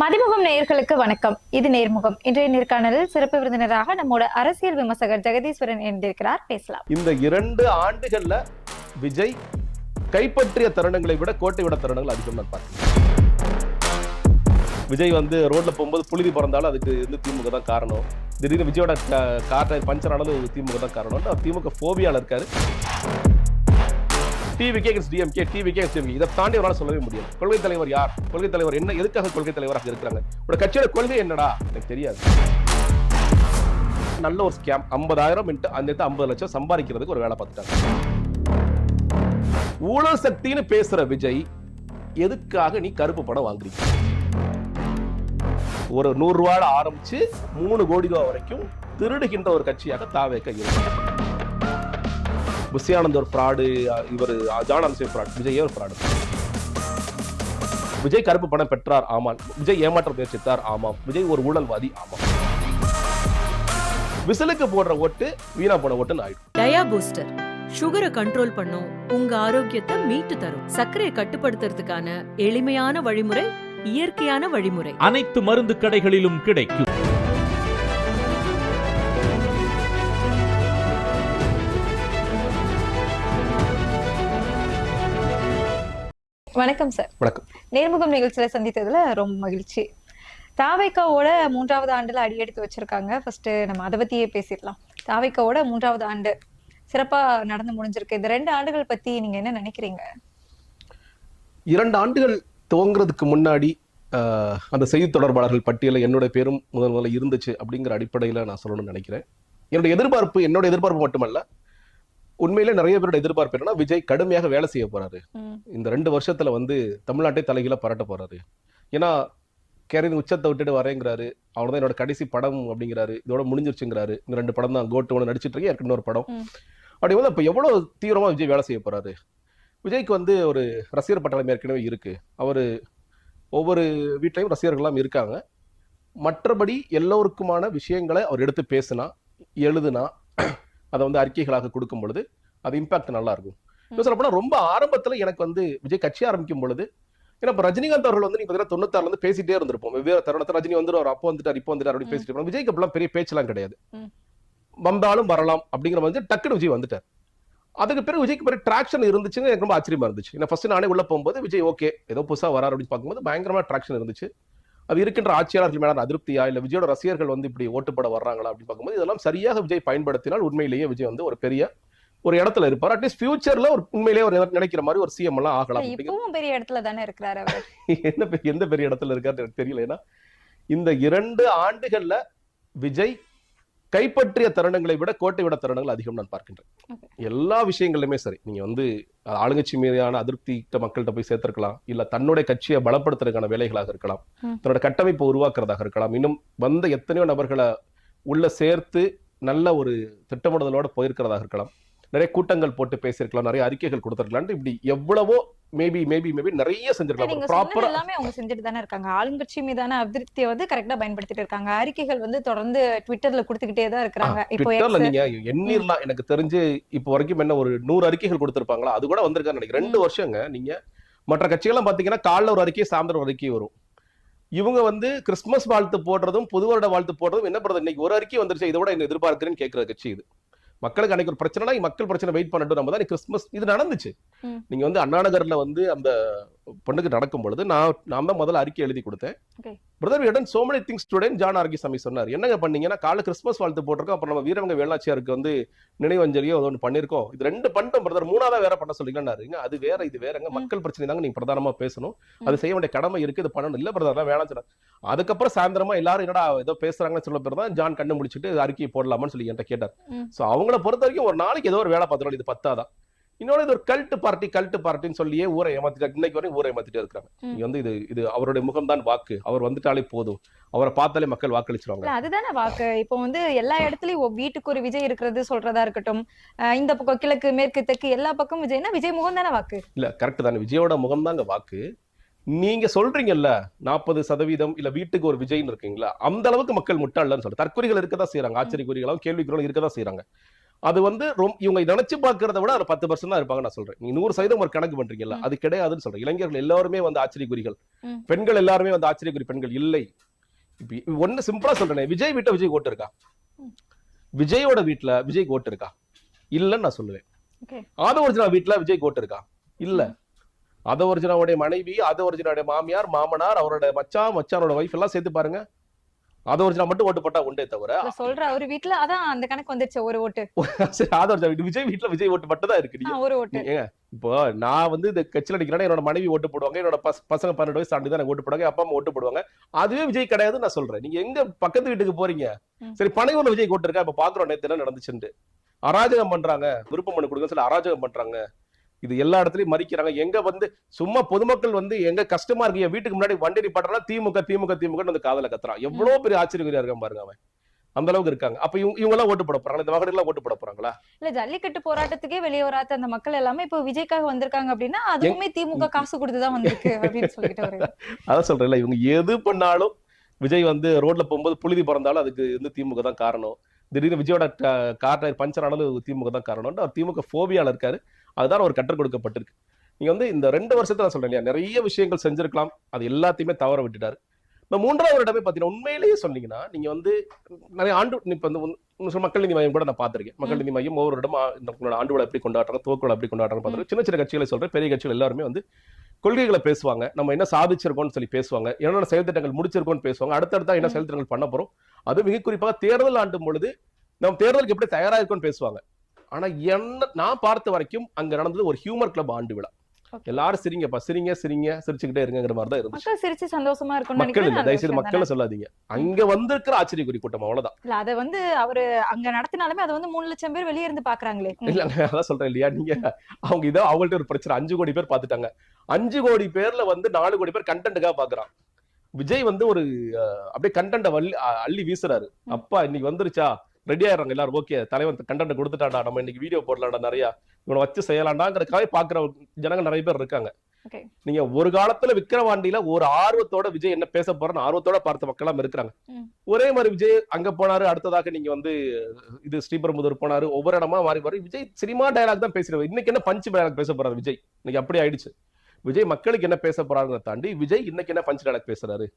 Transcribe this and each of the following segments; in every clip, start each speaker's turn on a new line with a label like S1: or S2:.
S1: மதிமுகம் நேயர்களுக்கு வணக்கம். இது நேர்முகம். இன்றைய நேர்காணலில் சிறப்பு விருந்தினராக நம்மோட அரசியல் விமர்சகர் ஜெகதீஸ்வரன் இணைந்திருக்கிறார். பேசலாம்.
S2: இந்த 2 ஆண்டுகள்ல விஜய் கைப்பற்றிய தருணங்களை விட கோட்டை விட தருணங்கள் அதிகம் நான் பார்க்கிறேன். விஜய் ரோட்ல போகும்போது புழுதி பிறந்தாலும் அதுக்கு திமுக தான் காரணம். திடீர்னு விஜயோட கார் பஞ்சர் ஆனது திமுக தான் காரணம். திமுக போபியால இருக்காரு. டிவிகே டிஎம்கே, டிவிகே இதை தாண்டி அவரால் சொல்லவே முடியாது. கொள்கை தலைவர் யார்? கொள்கை தலைவர் என்ன? எதுக்காக கொள்கை தலைவராக இருக்கிறாங்க? ஒரு கட்சியோட கொள்கை என்னடா எனக்கு தெரியாது. நல்ல ஒரு ஸ்கேம், 50,000 அந்த 50 லட்சம் சம்பாதிக்கிறதுக்கு ஒரு வேலை பார்த்துட்டாங்க. ஊழல் சக்தின்னு பேசுற விஜய் எதுக்காக நீ கருப்பு படம் வாங்குறீங்க? ஒரு 100 ரூபாய் ஆரம்பிச்சு 3 கோடி ரூபாய் வரைக்கும் திருடுகின்ற ஒரு கட்சியாக தாவேக இருக்கு. புஷியானந்த் ஒரு ஃப்ராடு, இவர் ஜான் ஃப்ராட், விஜய் ஒரு ஃப்ராடு. விஜய் கருப்பு பணம் பெற்றார், ஆமாம். விஜய் ஏமாற்ற முயற்சித்தார், ஆமாம். விஜய் ஒரு ஊழல்வாதி, ஆமாம். விசிலுக்கு போடுற ஓட்டு வீணா போன ஓட்டுன்னு ஆயிடும்.
S3: டயா பூஸ்டர் சுகரை கண்ட்ரோல் பண்ணும், உங்க ஆரோக்கியத்தை மீட்டு தரும். சர்க்கரையை கட்டுப்படுத்துறதுக்கான எளிமையான வழிமுறை, இயற்கையான வழிமுறை.
S4: அனைத்து மருந்து கடைகளிலும் கிடைக்கும்.
S1: வணக்கம் சார்.
S2: வணக்கம்.
S1: நேர்முகம் நிகழ்ச்சியில சந்தித்ததுல ரொம்ப மகிழ்ச்சி. தாவேக்காவோட 3வது ஆண்டுல அடியெடுத்து வச்சிருக்காங்க. ஃபர்ஸ்ட் நம்ம அதை பத்தியே பேசிடலாம். தாவேக்காவோட 3வது ஆண்டு சிறப்பா நடந்து முடிஞ்சிருக்கு. இந்த 2 ஆண்டுகள் பத்தி நீங்க என்ன நினைக்கிறீங்க?
S2: 2 ஆண்டுகள் துவங்குறதுக்கு முன்னாடி அந்த செய்தி தொடர்பாளர்கள் பட்டியல என்னோட பேரும் முதல்ல இருந்துச்சு அப்படிங்கிற அடிப்படையில நான் சொல்லணும்னு நினைக்கிறேன். என்னோட எதிர்பார்ப்பு மட்டுமல்ல, உண்மையிலே நிறைய பேரோட எதிர்பார்ப்பு என்னன்னா, விஜய் கடுமையாக வேலை செய்ய போறாரு. இந்த 2 வருஷத்துல தமிழ்நாட்டை தலைகீழ பரட்ட போறாரு. ஏன்னா கேரின் உச்சத்தை விட்டுட்டு வரேங்கிறாரு. அவர்தான் என்னோட கடைசி படம் அப்படிங்கிறாரு. இதோட முடிஞ்சிருச்சுங்கிறாரு. இந்த 2 படம் தான், கோட்டு ஒன்று நடிச்சிட்டு இருக்கேன், இன்னொரு படம். அப்படிங்கும்போது அப்ப எவ்வளவு தீவிரமா விஜய் வேலை செய்ய போறாரு? விஜய்க்கு ஒரு ரசிகர் பட்டாளம் ஏற்கனவே இருக்கு. அவரு ஒவ்வொரு வீட்லையும் ரசிகர்கள்லாம் இருக்காங்க. மற்றபடி எல்லோருக்குமான விஷயங்களை அவர் எடுத்து பேசினா, எழுதுனா, அதை அறிக்கைகளாக கொடுக்கும் பொழுது அது இம்பாக்ட் நல்லா இருக்கும். சொல்ல போனா ரொம்ப ஆரம்பத்துல எனக்கு விஜய் கட்சி ஆரம்பிக்கும் பொழுது, ஏன்னா இப்ப ரஜினிகாந்த் அவர்கள் நீங்க 96 பேசிட்டே இருந்திருப்போம். வெவ்வேறு தருணத்தை ரஜினி வந்துருவார், அப்போ வந்துட்டார், இப்போ வந்துட்டார் அப்படி பேசிட்டு இருப்போம். விஜய்க்கு அப்பெல்லாம் பெரிய பேச்செல்லாம் கிடையாது. வந்தாலும் வரலாம் அப்படிங்கிற டக்குனு விஜய் வந்துட்டார். அதுக்கு பிறகு விஜய்க்கு பிறகு டிராக்ஷன் இருந்துச்சுன்னு எனக்கு ரொம்ப ஆச்சரியமா இருந்துச்சு. ஏன்னா ஃபர்ஸ்ட் நானே உள்ள போகும்போது விஜய் ஓகே ஏதோ புதுசா வராரு அப்படின்னு பார்க்கும்போது பயங்கரமா டிராக்ஷன் இருந்துச்சு. அது இருக்கின்ற ஆட்சியாளர்கள் மேலான அதிருப்தியா, இல்ல விஜயோட ரசிகர்கள் இப்படி ஓட்டுப்பட வர்றாங்களா அப்படின்னு பார்க்கும்போது இதெல்லாம் சரியாக விஜய் பயன்படுத்தினால் உண்மையிலேயே விஜய் ஒரு பெரிய ஒரு இடத்துல இருப்பார். அட்லீஸ்ட் ஃபியூச்சர்ல உண்மையிலேயே ஒரு நினைக்கிற மாதிரி ஒரு சிஎம் எல்லாம் ஆகலாம்.
S1: இப்பவும் பெரிய இடத்துல தானே இருக்கிறாரு அவர்.
S2: எந்த பெரிய இடத்துல இருக்காரு எனக்கு தெரியல. ஏன்னா இந்த 2 ஆண்டுகள்ல விஜய் கைப்பற்றிய தருணங்களை விட கோட்டை விட தருணங்கள் அதிகம் நான் பார்க்கின்றேன். எல்லா விஷயங்களுமே சரி, நீங்க ஆளுங்கட்சி மீதான அதிருப்தி மக்கள்கிட்ட போய் சேர்த்திருக்கலாம், இல்ல தன்னுடைய கட்சியை பலப்படுத்துறதுக்கான வேலைகளாக இருக்கலாம், தன்னோட கட்டமைப்பை உருவாக்குறதாக இருக்கலாம், இன்னும் எத்தனையோ நபர்களை உள்ள சேர்த்து நல்ல ஒரு திட்டமிடுதலோட போயிருக்கிறதாக இருக்கலாம், நிறைய கூட்டங்கள் போட்டு பேசியிருக்கலாம், நிறைய அறிக்கைகள் கொடுத்திருக்கலாம். இப்படி எவ்வளவோ மேபி நிறைய செஞ்சிருக்கலாம். ப்ராப்பரா
S1: எல்லாமே அவங்க செஞ்சுட்டு தானே இருக்காங்க. ஆளுங்கட்சி மீதான அதிருப்தியை கரெக்டா பயன்படுத்திட்டு இருக்காங்க. அறிக்கைகள் தொடர்ந்து ட்விட்டர்ல கொடுத்துக்கிட்டே தான் இருக்காங்க. இப்போ
S2: ட்விட்டர்ல நீங்க எண்ணிரலாம். எனக்கு தெரிஞ்சு இப்போ வரைக்கும் என்ன ஒரு 100 அறிக்கைகள் கொடுத்திருப்பாங்களா, அது கூட வந்திருக்கான்னு நினைக்கிறேன். 2 வருஷங்க. நீங்க மற்ற கட்சிகள்லாம் பாத்தீங்கன்னா காலைல ஒரு அறிக்கை, சாயந்தரம் ஒரு அறிக்கை வரும். இவங்க கிறிஸ்துமஸ் வாழ்த்து போடுறதும் புது வருட வாழ்த்து போடுறதும் என்ன பண்றது, இன்னைக்கு ஒரு அறிக்கை வந்துருச்சு, இதோட என்ன எதிர்பார்க்கிறேன்னு கேட்கிற கட்சி இது. மக்களுக்கு அன்னைக்கு ஒரு பிரச்சனை, மக்கள் பிரச்சனை வெயிட் பண்ணட்டும், நம்ம தான் கிறிஸ்துமஸ். இது நடந்துச்சு. நீங்க அண்ணா நகர்ல அந்த பொண்ணுக்கு நடக்கும் பொழுது நான் தான் முதல்ல அறிக்கை எழுதி கொடுத்தேன். Brother we have done so many things today. John ஆர்கிசாமி சொன்னார், என்னங்க பண்ணீங்கன்னா காலைல கிறிஸ்துமஸ் வாழ்த்து போட்டிருக்கோம், அப்புறம் நம்ம வீரவங்க வேளாச்சியாருக்கு நினைவஞ்சலியோ ஒன்று பண்ணிருக்கோம், இது 2 பண்ணிட்டோம் பிரதர், 3ஆவதா வேற பண்ண சொல்லிக்கலாம்னாருங்க. அது வேற இது வேறங்க, மக்கள் பிரச்சனை தாங்க நீங்க பிரதானமா பேசணும், அது செய்ய வேண்டிய கடமை இருக்கு, இது பண்ணணும். இல்ல பிரதர் வேளாண் சொன்னார். அதுக்கப்புறம் சாயந்தரமா எல்லாரும் என்னடா ஏதோ பேசுறாங்கன்னு சொல்ல பிறகு தான் ஜான் கண்ணு முடிச்சுட்டு அறிக்கையை போடலாமான்னு சொல்லி என்கிட்ட கேட்டார். சோ அவங்கள பொறுத்த வரைக்கும் ஒரு நாளைக்கு ஏதோ ஒரு வேலை பார்த்துடும், இது பத்தாதான். இன்னொரு இது ஒரு கல்ட் பார்ட்டின்னு சொல்லியே ஊரை ஏமாத்திட்டு இன்னைக்கு வரையும் ஊரை ஏமாத்திட்டே இருக்காங்க. இது அவருடைய முகம் தான் வாக்கு, அவர் வந்துட்டாலே போதும், அவரை பார்த்தாலே மக்கள் வாக்களிச்சிருவாங்க.
S1: அதுதானே வாக்கு. இப்போ எல்லா இடத்துலயும் வீட்டுக்கு ஒரு விஜய் இருக்கிறது சொல்றதா இருக்கட்டும், இந்த பக்கம் கிழக்கு மேற்கு தெற்கு எல்லா பக்கம் விஜய்னா விஜய் முகம் தானே வாக்கு. இல்ல
S2: கரெக்ட் தானே, விஜயோட முகம் தாங்க வாக்கு. நீங்க சொல்றீங்கல்ல 40% இல்ல வீட்டுக்கு ஒரு விஜய்னு இருக்கீங்களா, அந்த அளவுக்கு மக்கள் முட்டாள்னு சொல்ற தற்கொலைகள் இருக்கதான் செய்யறாங்க, ஆச்சரியக்குறிகளும் கேள்விக்குறிகளும் இருக்கதான் செய்யறாங்க. அது வந்து இவங்க நினைச்சு பார்க்கறத விட அது 10% தான் இருப்பாங்க நான் சொல்றேன். நீங்க 100% ஒரு கணக்கு பண்றீங்கல்ல, அது கிடையாதுன்னு சொல்றேன். இளைஞர்கள் எல்லாருமே வந்து ஆச்சரியக்குறிகள், பெண்கள் எல்லாருமே வந்து ஆச்சரியக்குறி பெண்கள் இல்லை. இப்ப ஒண்ணு சிம்பிளா சொல்றேன், விஜய் வீட்டை விஜய் ஓட்டு இருக்கா? விஜயோட வீட்டுல விஜய் ஓட்டு இருக்கா? இல்லன்னு நான் சொல்லுவேன். ஆதவர்ஜுனா வீட்டுல விஜய் ஓட்டு இருக்கா? இல்ல. ஆதவர்ஜுனாவுடைய மனைவி, ஆதவர்ஜுனாவுடைய மாமியார், மாமனார், அவரோட மச்சானோட வைஃப் எல்லாம் சேர்த்து பாருங்க. ஆதவர்ஜுனா மட்டும் ஓட்டு போட்டா உண்டே தவிர
S1: சொல்ற ஒரு வீட்டுல அதான் அந்த கணக்கு வந்துருச்சு, ஒரு ஓட்டு.
S2: சரி, ஆதவர்ஜுனா வீட்டு விஜய் வீட்டுல விஜய் ஓட்டு மட்டும் தான் இருக்கு.
S1: ஒரு ஓட்டு.
S2: இப்போ நான் வந்து இந்த கட்சியில நிக்கிறேன்னா என்னோட மனைவி ஓட்டு போடுவாங்க, என்னோட பசங்க 12 வயசு தாண்டி தான் ஓட்டு போடுவாங்க, அப்பா அம்மா ஓட்டு போடுவாங்க. அதுவே விஜய் கிடையாதுன்னு நான் சொல்றேன். நீங்க எங்க பக்கத்து வீட்டுக்கு போறீங்க? சரி, பனையூர்ல விஜய் ஓட்டு இருக்கா? இப்ப பாக்குறோம் நேத்து என்ன நடந்துச்சுன்னு. அராஜகம் பண்றாங்க, விருப்ப மனு கொடுங்க சொல்லி அராஜகம் பண்றாங்க. இது எல்லா இடத்துலயும் மறிக்கிறாங்க. எங்க வந்து சும்மா பொதுமக்கள் வந்து எங்க கஷ்டமா இருக்கு, வீட்டுக்கு முன்னாடி வண்டி நிப்பாட்டா திமுக திமுக திமுக வந்து காதல கத்துறான். எவ்வளவு பெரிய ஆச்சரியக்குறியா இருக்கான் பாருங்க அவன். அந்த அளவுக்கு இருக்காங்க. அப்ப இவங்க எல்லாம் ஓட்டு போட போறாங்களா? இந்த மகளிர் எல்லாம் ஓட்டு போட போறாங்களா? இல்ல,
S1: ஜல்லிக்கட்டு போராட்டத்துக்கே வெளியே வராத அந்த மக்கள் எல்லாமே இப்ப விஜய்க்காக வந்திருக்காங்க அப்படின்னா அதுவுமே திமுக காசு கொடுத்துதான் வந்திருக்கு அப்படின்னு சொல்லிட்டு வருது.
S2: அதான் சொல்றேன், இவங்க எது பண்ணாலும் விஜய் வந்து ரோட்ல போகும்போது புழுதி பறந்தாலும் அதுக்கு வந்து திமுக தான் காரணம். திடீர்னு விஜயோட கார் டயர் பஞ்சர் ஆனாலும் திமுக தான் காரணம். அவர் திமுக போபியால இருக்காரு. அதுதான் ஒரு கற்றுக் கொடுக்கப்பட்டிருக்கு. நீங்க வந்து இந்த 2 வருஷத்துல நான் சொல்றேன் இல்லையா, நிறைய விஷயங்கள் செஞ்சிருக்கலாம், அது எல்லாத்தையுமே தவற விட்டுட்டாரு. இந்த 3வது வருடமே பாத்தீங்கன்னா உண்மையிலேயே சொன்னீங்கன்னா நீங்க வந்து நிறைய ஆண்டு இப்ப வந்து மக்கள் நீதி மையம் கூட நான் பார்த்திருக்கேன். மக்கள் நீதி மையம் ஒவ்வொரு இடம் உங்களோட ஆண்டு விழா எப்படி கொண்டாடுறாங்க, துவக்க விழா எப்படி கொண்டாடுறாங்க பார்த்துருக்கேன். சின்ன சின்ன கட்சிகளை சொல்றேன், பெரிய கட்சிகள் எல்லாருமே வந்து கொள்கைகளை பேசுவாங்க, நம்ம என்ன சாதிச்சிருக்கோம்னு சொல்லி பேசுவாங்க, என்னென்ன செயல் திட்டங்கள் முடிச்சிருக்கோம்னு பேசுவாங்க, அடுத்தடுத்தா என்ன செயல் திட்டங்கள் பண்ண போறோம், அது மிக குறிப்பாக தேர்தல் ஆண்டும் பொழுது நம்ம தேர்தலுக்கு எப்படி தயாரா இருக்கும்னு பேசுவாங்க. ஆனா என்ன நான் பார்த்த வரைக்கும் அங்க நடந்தது ஒரு ஹியூமர் கிளப் ஆண்டு விழா. எல்லாரும் சிரிங்கப்பா, சிரிங்க சிரிங்க, சிரிச்சுக்கிட்டே இருங்கிற மாதிரி தான் இருந்துச்சு.
S1: மக்கள் சிரிச்சு சந்தோஷமா இருக்கும்.
S2: மக்கள் இல்ல, தயவுசெய்து மக்களை சொல்லாதீங்க. அங்க வந்திருக்கிற ஆச்சரியக்குறி கூட்டம், அவ்வளவுதான்.
S1: இல்ல, அத வந்து அவரு அங்க நடத்தினாலுமே அதை வந்து 3 லட்சம் பேர் வெளியே இருந்து பாக்குறாங்களே.
S2: இல்ல, அதான் சொல்றேன் இல்லையா, நீங்க அவங்க இதோ அவங்கள்ட்ட ஒரு பிரச்சனை. 5 கோடி பேர் பாத்துட்டாங்க. 5 கோடி பேர்ல வந்து 4 கோடி பேர் கண்டென்ட்டுக்காக பாக்குறான். விஜய் வந்து ஒரு அப்படியே கண்டென்ட் அள்ளி வீசுறாரு. அப்பா இன்னைக்கு வந்துருச்சா, ரெடி ஆயிடுறாங்க எல்லாரும். ஓகே, தலைவன் கண்டென்ட் கொடுத்துட்டாடா, நம்ம இன்னைக்கு வீடியோ போடலாம்டா, நிறைய இவனை வச்சு செய்யலாம்டாங்கிறதுக்காக பாக்குற ஜனங்க நிறைய பேர் இருக்காங்க. நீங்க ஒரு காலத்துல விக்கிரவாண்டியில ஒரு ஆர்வத்தோட விஜய் என்ன பேச போறன்னு ஆர்வத்தோட பார்த்த மக்கள் எல்லாம் இருக்கிறாங்க. ஒரே மாதிரி விஜய் அங்க போனாரு, அடுத்ததாக நீங்க வந்து இது ஸ்ரீபெரும்புதூர் போனாரு, ஒவ்வொரு இடமா மாறி மாறி விஜய் சினிமா டயலாக் தான் பேசுறாரு. இன்னைக்கு என்ன பஞ்ச் டயலாக் பேச போறாரு விஜய்? இன்னைக்கு அப்படி ஆயிடுச்சு. விஜய் மக்களுக்கு என்ன பேச போறாருங்க தாண்டி விஜய் இன்னைக்கு என்ன பஞ்ச் டயலாக் பேசுறாரு?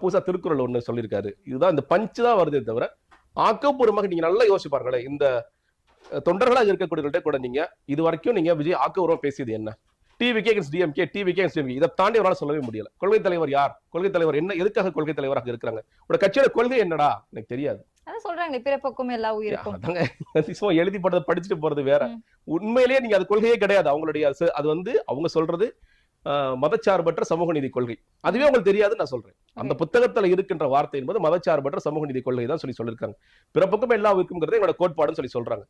S2: புதுசா திருக்குறள் ஒண்ணு சொல்லியிருக்காரு. இதுதான் இந்த பஞ்ச் தான் வருதே தவிர ஆக்கப்பூர்வமாக நீங்க நல்லா யோசிச்சு பாருங்களேன். இந்த தொண்டர்களாக இருக்கக்கூடியவர்கள்ட்ட கூட நீங்க இது வரைக்கும் நீங்க விஜய் ஆக்கப்பூர்வம் பேசியது என்ன? TVK against DMK, TVK against DMK, இதை தாண்டி அவரால் சொல்லவே முடியல. கொள்கை தலைவர் யார்? கொள்கை தலைவர் என்ன? எதுக்காக கொள்கை தலைவராக இருக்கிறாங்க? உங்க கட்சியோட கொள்கை என்னடா எனக்கு தெரியாது.
S1: அதான் சொல்றாங்க, பிறப்புக்கும் எல்லா உயிருக்கும்.
S2: அதாங்க எழுதி போடுறத படிச்சுட்டு போறது வேற. உண்மையிலேயே நீங்க அது கொள்கையே கிடையாது அவங்களுடைய. அது வந்து அவங்க சொல்றது மதச்சார்பற்ற சமூக நீதி கொள்கை. அதுவே உங்களுக்கு தெரியாதுன்னு நான் சொல்றேன். அந்த புத்தகத்துல இருக்கின்ற வார்த்தை என்பது மதச்சார்பற்ற சமூக நீதி கொள்கை தான் சொல்லியிருக்காங்க. பிறப்புக்கும் எல்லா உயிருக்கும்ங்கிறது எங்களோட கோட்பாடுன்னு சொல்லி சொல்றாங்க.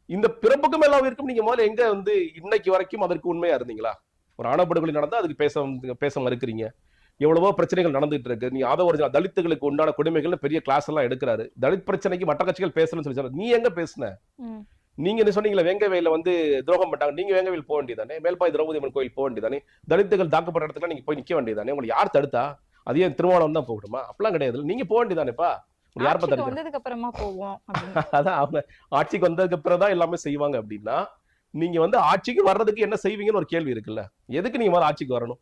S2: இந்த பிறப்புக்கும் எல்லா உயிருக்கும் நீங்க முதல்ல எங்க வந்து இன்னைக்கு வரைக்கும் அதற்கு உண்மையா இருந்தீங்களா? ஒரு ஆணப்படுகொலை நடந்தா அதுக்கு பேச மறுக்கிறீங்க. எவ்வளவோ பிரச்சனைகள் நடந்துட்டு இருக்கு. நீ ஆதவர்ஜுனா தலித்துகளுக்கு உண்டான கொடுமைகள் பெரிய கிளாஸ் எல்லாம் எடுக்கிறாரு. தலித் பிரச்சனைக்கு மற்ற கட்சிகள் பேசணும்னு சொல்லி சொல்ற. நீ எங்க பேசுன? நீங்க என்ன சொன்னீங்களா, வேங்கவேல வந்து துரோகம் பண்ணாங்க, நீங்க வேங்கவேல் போக வேண்டியதானே, மேல்பாய் திரௌபதி அம்மன் கோயில் போக வேண்டியதானே, தலித்துகள் தாக்கப்பட்ட இடத்துல நீங்க போய் நிக்க வேண்டியதானே, உங்களுக்கு யார் தடுத்தா? அதே திருமணம் தான் போகணுமா? அப்படிலாம் கிடையாது. நீங்க போக வேண்டியதானேப்பா, யார்
S1: வந்ததுக்கு அப்புறமா போவோம்.
S2: அதான் அவங்க ஆட்சிக்கு வந்ததுக்கு அப்புறம் தான் எல்லாமே செய்வாங்க. அப்படின்னா நீங்க வந்து ஆட்சிக்கு வர்றதுக்கு என்ன செய்வீங்கன்னு ஒரு கேள்வி இருக்குல்ல. எதுக்கு நீங்க மாதிரி ஆட்சிக்கு வரணும்?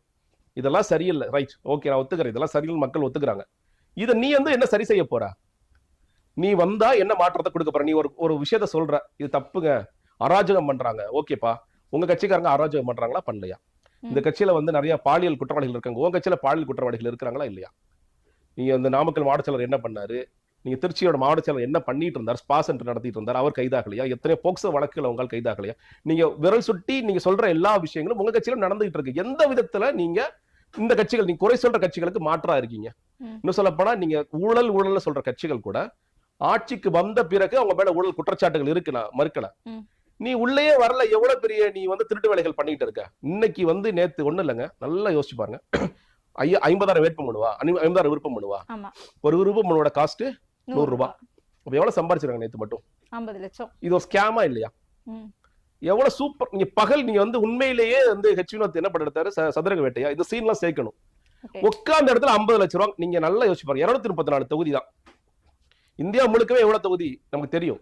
S2: இதெல்லாம் சரியில்லை, ரைட், ஓகே, நான் ஒத்துக்கிறேன், இதெல்லாம் சரியில்லை, மக்கள் ஒத்துக்கிறாங்க. இதை நீ வந்து என்ன சரி செய்ய போற? நீ வந்தா என்ன மாற்றத்தை கொடுக்க போற? நீ ஒரு விஷயத்த சொல்ற, இது தப்புங்க, அராஜகம் பண்றாங்க, ஓகேப்பா, உங்க கட்சிக்காரங்க அராஜகம் பண்றாங்களா பண்ணலையா? இந்த கட்சியில வந்து நிறைய பாலியல் குற்றவாளிகள் இருக்காங்க, உங்க கட்சியில பாலியல் குற்றவாளிகள் இருக்கிறாங்களா இல்லையா? நீங்க இந்த நாமக்கல் மாவட்ட செயலர் என்ன பண்ணாரு? நீங்க திருச்சியோட மாவட்ட செயலர் என்ன பண்ணிட்டு இருந்தார்? ஸ்பா சென்டர் நடத்திட்டு இருந்தார், அவர் கைதாகலையா? எத்தனை போக்சோ வழக்குகள் உங்களால் கைதாகலையா? நீங்க விரல் சுட்டி நீங்க சொல்ற எல்லா விஷயங்களும் உங்க கட்சியிலும் நடந்துகிட்டு இருக்கு. எந்த விதத்துல நீங்க இந்த கட்சிகள், நீங்க குறை சொல்ற கட்சிகளுக்கு மாற்றா இருக்கீங்க? இன்னும் சொல்ல போனா நீங்க ஊழல் சொல்ற கட்சிகள் கூட ஆட்சிக்கு வந்த பிறகு அவங்க மேல ஊழல் குற்றச்சாட்டுகள் இருக்கு, நான் மறுக்கல. நீ உள்ளே வரல, எவ்வளவு பெரிய நீ வந்து திருட்டு வேலைகள் பண்ணிட்டு இருக்க. இன்னைக்கு வந்து நேத்து ஒண்ணு இல்லைங்க, நல்லா யோசிச்சு பாருங்க. 50,000 வேட்பு மனுவா, 50,000 விருப்பம் மனுவா, ஒரு விருப்ப மனுவோட காஸ்ட் 100 ரூபாய். அப்ப எவ்வளவு சம்பாதிச்சிருக்காங்க நேத்து மட்டும்? 50 லட்சம். இது ஒரு ஸ்கேமா இல்லையா? எவ்வளவு சூப்பர். நீங்க பகல் நீங்க வந்து உண்மையிலேயே வந்து ஹெச்வினோத் என்ன பண்ணிருந்தாரு, சதுரங்க வேட்டையா, இந்த சீன்லாம் சேர்க்கணும். உட்கார்ந்த இடத்துல 50 லட்சம் ரூபாய். நீங்க நல்லா யோசிச்சு பாருங்க, 234 தொகுதி தான். இந்தியா முழுக்கவே எவ்வளவு தொகுதி நமக்கு தெரியும்.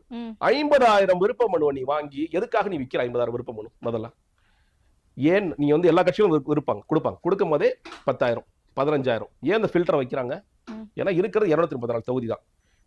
S2: 50,000 விருப்ப மனு நீ வாங்கி எதுக்காக நீ விற்கிற? 50,000 விருப்ப மனு முதல்ல ஏன் நீ வந்து எல்லா கட்சியும் இருப்பாங்க கொடுக்கும் போதே 10,000 15,000 ஏன் இந்த ஃபில்டர் வைக்கிறாங்க? ஏன்னா இருக்கிறது 234 தொகுதி தான்.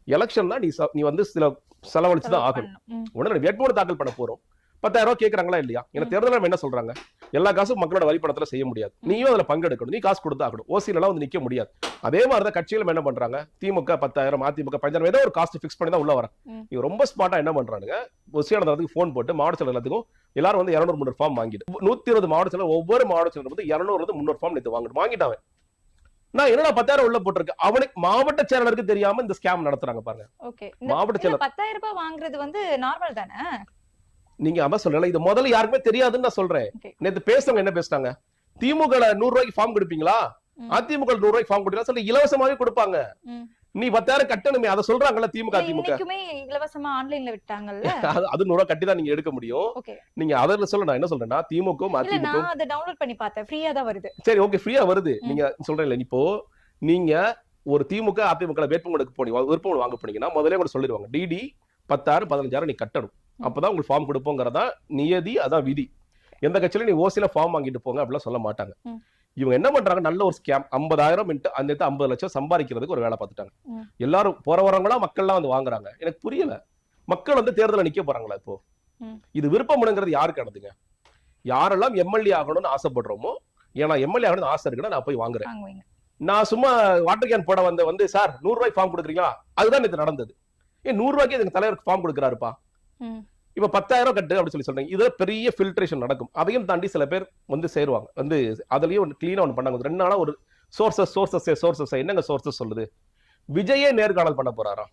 S2: எலெக்ஷன்னா நீ வந்து சில செலவழிச்சுதான் ஆகணும். உடனே வேட்புமனு தாக்கல் பண்ண போறோம், 10,000 கேட்கறாங்களா இல்லையா? ஏன்னா தேர்தல் என்ன சொல்றாங்க, எல்லா காசும் மக்களோட வரிப்பணத்துல செய்ய முடியாது, நீயும் அதுல பங்கெடுக்கணும், நீ காசு கொடுத்து ஆகணும், ஓசில எல்லாம் வந்து நிக்க முடியாது. அதே மாதிரிதான் கட்சிகளும் என்ன பண்றாங்க, திமுக 10,000 அதிமுக 15,000 ஏதோ ஒரு காஸ்ட் பிக்ஸ் பண்ணி தான் உள்ள வராங்க. இவங்க ரொம்ப ஸ்மார்ட்டா என்ன பண்றாங்க, ஒசியானதுக்கு போன் போட்டு மாவட்ட செயலர் எல்லாத்துக்கும் எல்லாரும் வந்து 200-300 ஃபார்ம் வாங்கிட்டு 120 மாவட்ட செயலர் ஒவ்வொரு மாவட்ட செயலர் வந்து 200-300 ஃபார்ம் நேற்று வாங்கிட்டாங்க. நான் என்னடா 10,000 உள்ள போட்டிருக்கு, அவனுக்கு மாவட்ட செயலருக்கு தெரியாம இந்த ஸ்கேம் நடத்துறாங்க பாருங்க. மாவட்ட செயலர்
S1: 10,000 ரூபாய் வாங்குறது வந்து நார்மல் தானே?
S2: நீங்க அதான் சொல்லல, இது முதல்ல யாருக்குமே தெரியாதுன்னு நான் சொல்றேன். நேத்து பேசுறவங்க என்ன பேசிட்டாங்க, திமுக 100 ரூபாய்க்கு ஃபார்ம் கொடுப்பீங்களா, அதிமுக 100 ரூபாய்க்கு ஃபார்ம் கொடுத்தீங்களா சொல்லி இலவசமாவே கொடுப்பாங்க. நீ 10,000 கட்டணுமே, அதை சொல்றாங்கல்ல திமுக அதிமுக.
S1: இலவசமா ஆன்லைன்ல விட்டாங்கல்ல,
S2: அது 100 ரூபாய் கட்டி தான் நீங்க எடுக்க முடியும். நீங்க அதில் சொல்ல நான் என்ன சொல்றேன்னா, திமுக அதிமுக
S1: அதை டவுன்லோட் பண்ணி பார்த்தேன், ஃப்ரீயா தான் வருது.
S2: சரி ஓகே, ஃப்ரீயா வருது. நீங்க சொல்றீங்களா, இப்போ நீங்க ஒரு திமுக அதிமுக வேட்புமனுக்கு போனீங்க, விருப்பம் வாங்க போனீங்கன்னா முதல்ல கூட சொல்லிடுவாங்க, டிடி 10,000 15,000 நீ கட்டணும், அப்பதான் உங்களுக்கு ஃபார்ம் கொடுப்போங்கிறதா நியதி, அதான் விதி. எந்த கட்சியில நீ ஓசில ஃபார்ம் வாங்கிட்டு போங்க அப்படிலாம் சொல்ல மாட்டாங்க. இவங்க என்ன பண்றாங்க, நல்ல ஒரு ஸ்கேம், 50,000 அந்த 50 லட்சம் சம்பாதிக்கிறதுக்கு ஒரு வேலை பார்த்துட்டாங்க. எல்லாரும் போறவரங்களா மக்கள்லாம் வந்து வாங்குறாங்க. எனக்கு புரியல, மக்கள் வந்து தேர்தலில் நிக்க போறாங்களா இப்போ? இது விருப்பம்ங்கிறது யாருக்கானதுங்க? யாரெல்லாம் எம்எல்ஏ ஆகணும்னு ஆசைப்படுறோமோ, ஏன்னா எம்எல்ஏ ஆகணும்னு ஆசை இருக்குன்னா நான் போய் வாங்குறேன். நான் சும்மா வாட்டர் கேன் போட வந்து சார் 100 ரூபாய்க்கு ஃபார்ம் கொடுக்குறீங்களா, அதுதான் இது நடந்தது. 100 ரூபாய்க்கு எங்க தலைவருக்கு ஃபார்ம் கொடுக்குறாருப்பா, இப்ப 10,000 கட்டு அப்படி சொல்லி சொல்றீங்க. இதுல பெரிய ஃபில்ட்ரேஷன் நடக்கும். அதையும் தாண்டி சில பேர் வந்து சேருவாங்க, வந்து அதுலயும் கிளீனா ஒன்று பண்ணாங்க. 2 நாளா ஒரு சோர்சஸ் என்னங்க சோர்சஸ் சொல்லுது, விஜயே நேர்காணல் பண்ண போறாராம்.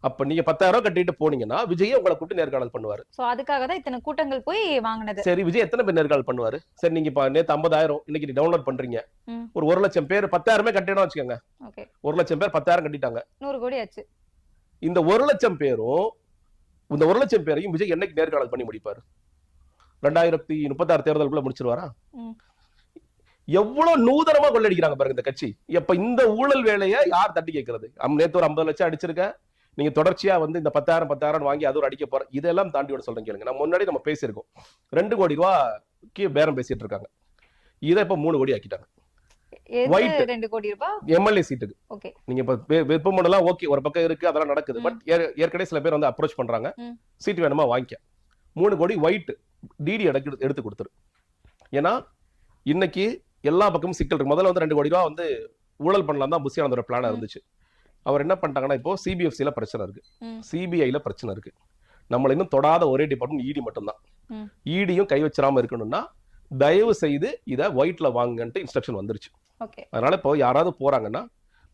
S2: அப்ப நீங்க 10,000 கட்டிட்டு போனீங்கன்னா விஜயே உங்களை கூப்பிட்டு நேர்காணல் பண்ணுவாரு.
S1: சோ அதுக்காக தான் இத்தனை கூட்டங்கள் போய் வாங்குனது.
S2: சரி, விஜய் எத்தனை பேர் நேர்காணல் பண்ணுவாரு? சரி, நீங்க இப்ப நேத்து 50,000 இன்னைக்கு நீ டவுன்லோட் பண்றீங்க, ஒரு 1 லட்சம் பேர் 10,000 கட்டினா வச்சுக்கோங்க, 1 லட்சம் பேர் 10,000 கட்டிட்டாங்க,
S1: 100 கோடி ஆச்சு.
S2: இந்த 1 லட்சம் பேரும், இந்த 1 லட்சம் பேரையும் விஜய் என்னைக்கு நேர்காணல் பண்ணி முடிப்பாரு? 2036 தேர்தலுக்குள்ள முடிச்சிருவாரா? எவ்வளவு நூதனமா கொள்ளடிக்கிறாங்க பாருங்க இந்த கட்சி. எப்ப இந்த ஊழல் வேலையை யார் தட்டி கேட்கறது? நேத்து ஒரு 50 லட்சம் அடிச்சிருக்க, நீங்க தொடர்ச்சியா வந்து இந்த 10,000 வாங்கி அது ஒரு அடிக்க போற, இதெல்லாம் தாண்டி விட சொல்றேன் கேளுங்க. நம்ம முன்னாடி நம்ம பேசியிருக்கோம், 2 கோடி ரூபாய்க்கு பேரம் பேசிட்டு இருக்காங்க, இதை இப்ப 3 கோடி ஆக்கிட்டாங்க.
S1: 2 கோடி ரூபாய்
S2: எம்எல்ஏ சீட்டுக்கு. நீங்க இப்ப விருப்பமனு ஓகே ஒரு பக்கம் இருக்கு, அதெல்லாம் நடக்குது. பட் ஏற்கனவே சில பேர் வந்து அப்ரோச் பண்றாங்க, சீட் வேணுமா வாங்கிக்க, 3 கோடி ஒயிட் டிடி எடுத்து கொடுத்துரு. ஏன்னா இன்னைக்கு எல்லா பக்கமும் சிக்கல் இருக்கு. முதல்ல வந்து 2 கோடி ரூபாய் வந்து ஊழல் பண்ணலாம் தான் புஷியானந்தோட பிளானா இருந்துச்சு. அவர் என்ன பண்ணிட்டாங்கன்னா, இப்போ சிபிஎஃப்சில பிரச்சனை இருக்கு, சிபிஐல பிரச்சனை இருக்கு, நம்மள இன்னும் தொடாத ஒரே டிபார்ட்மெண்ட் இடி மட்டும்தான். இடியும் கை வச்சிடாம இருக்கணும்னா தயவு செய்து இதை ஒயிட்ல வாங்கன்ட்டு இன்ஸ்ட்ரக்ஷன் வந்துருச்சு. அதனால இப்போ யாராவது போறாங்கன்னா,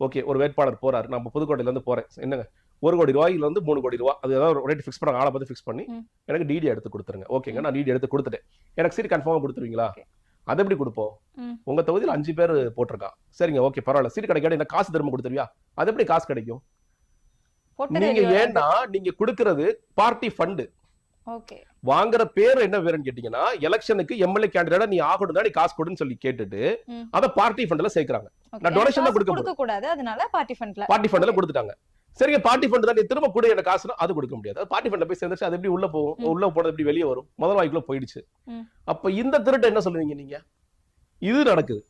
S2: ஓகே ஒரு வேட்பாளர் போறாரு, நம்ம புதுக்கோட்டையில இருந்து போறேன், என்னங்க 1 கோடி ரூபாயில வந்து 3 கோடி ரூபாய், அது ஏதாவது ரேட் ஃபிக்ஸ் பண்ண ஆளை பார்த்து ஃபிக்ஸ் பண்ணி எனக்கு டிடி எடுத்து கொடுத்துருங்க. ஓகேங்க, நான் டிடி எடுத்து கொடுத்துட்டேன், எனக்கு சீட் கன்ஃபார்மா கொடுத்துருவீங்களா? அதை எப்படி கொடுப்போம்? உங்க தொகுதியில் 5 பேர் போட்டிருக்கான், சரிங்க ஓகே பரவாயில்ல, சீட் கிடைக்காது, என்ன காசு திரும்ப கொடுத்துருவியா? அது எப்படி காசு கிடைக்கும்? நீங்க ஏன்னா நீங்க கொடுக்கறது பார்ட்டி ஃபண்டு. வாங்குற பேர் என்ன வேறுன்னு கேட்டீங்கன்னா, எலெக்ஷனுக்கு எம்எல்ஏ கேண்டிடேட்டா நீ ஆகணும்னா நீ காசு கொடுன்னு சொல்லி கேட்டுட்டு அத பார்ட்டி ஃபண்ட்ல சேர்க்கறாங்க. நான் டொனேஷன் தான் கொடுக்க கூடாது, அதனால பார்ட்டி ஃபண்ட்ல கொடுத்துட்டாங்க. சரிங்க, பார்ட்டி ஃபண்ட் தான், நீ திரும்ப கூட என்ன காசுனா அது கொடுக்க முடியாது. அது பார்ட்டி ஃபண்ட்ல போய் சேர்ந்துச்சு, அது எப்படி உள்ள போகும்? உள்ள போனது எப்படி வெளியே வரும்? முதல் வாய்க்குள்ள போயிடுச்சு. அப்ப இந்த திருட்டு என்ன சொல்லுவீங்க நீங்க? இது நடக்குது.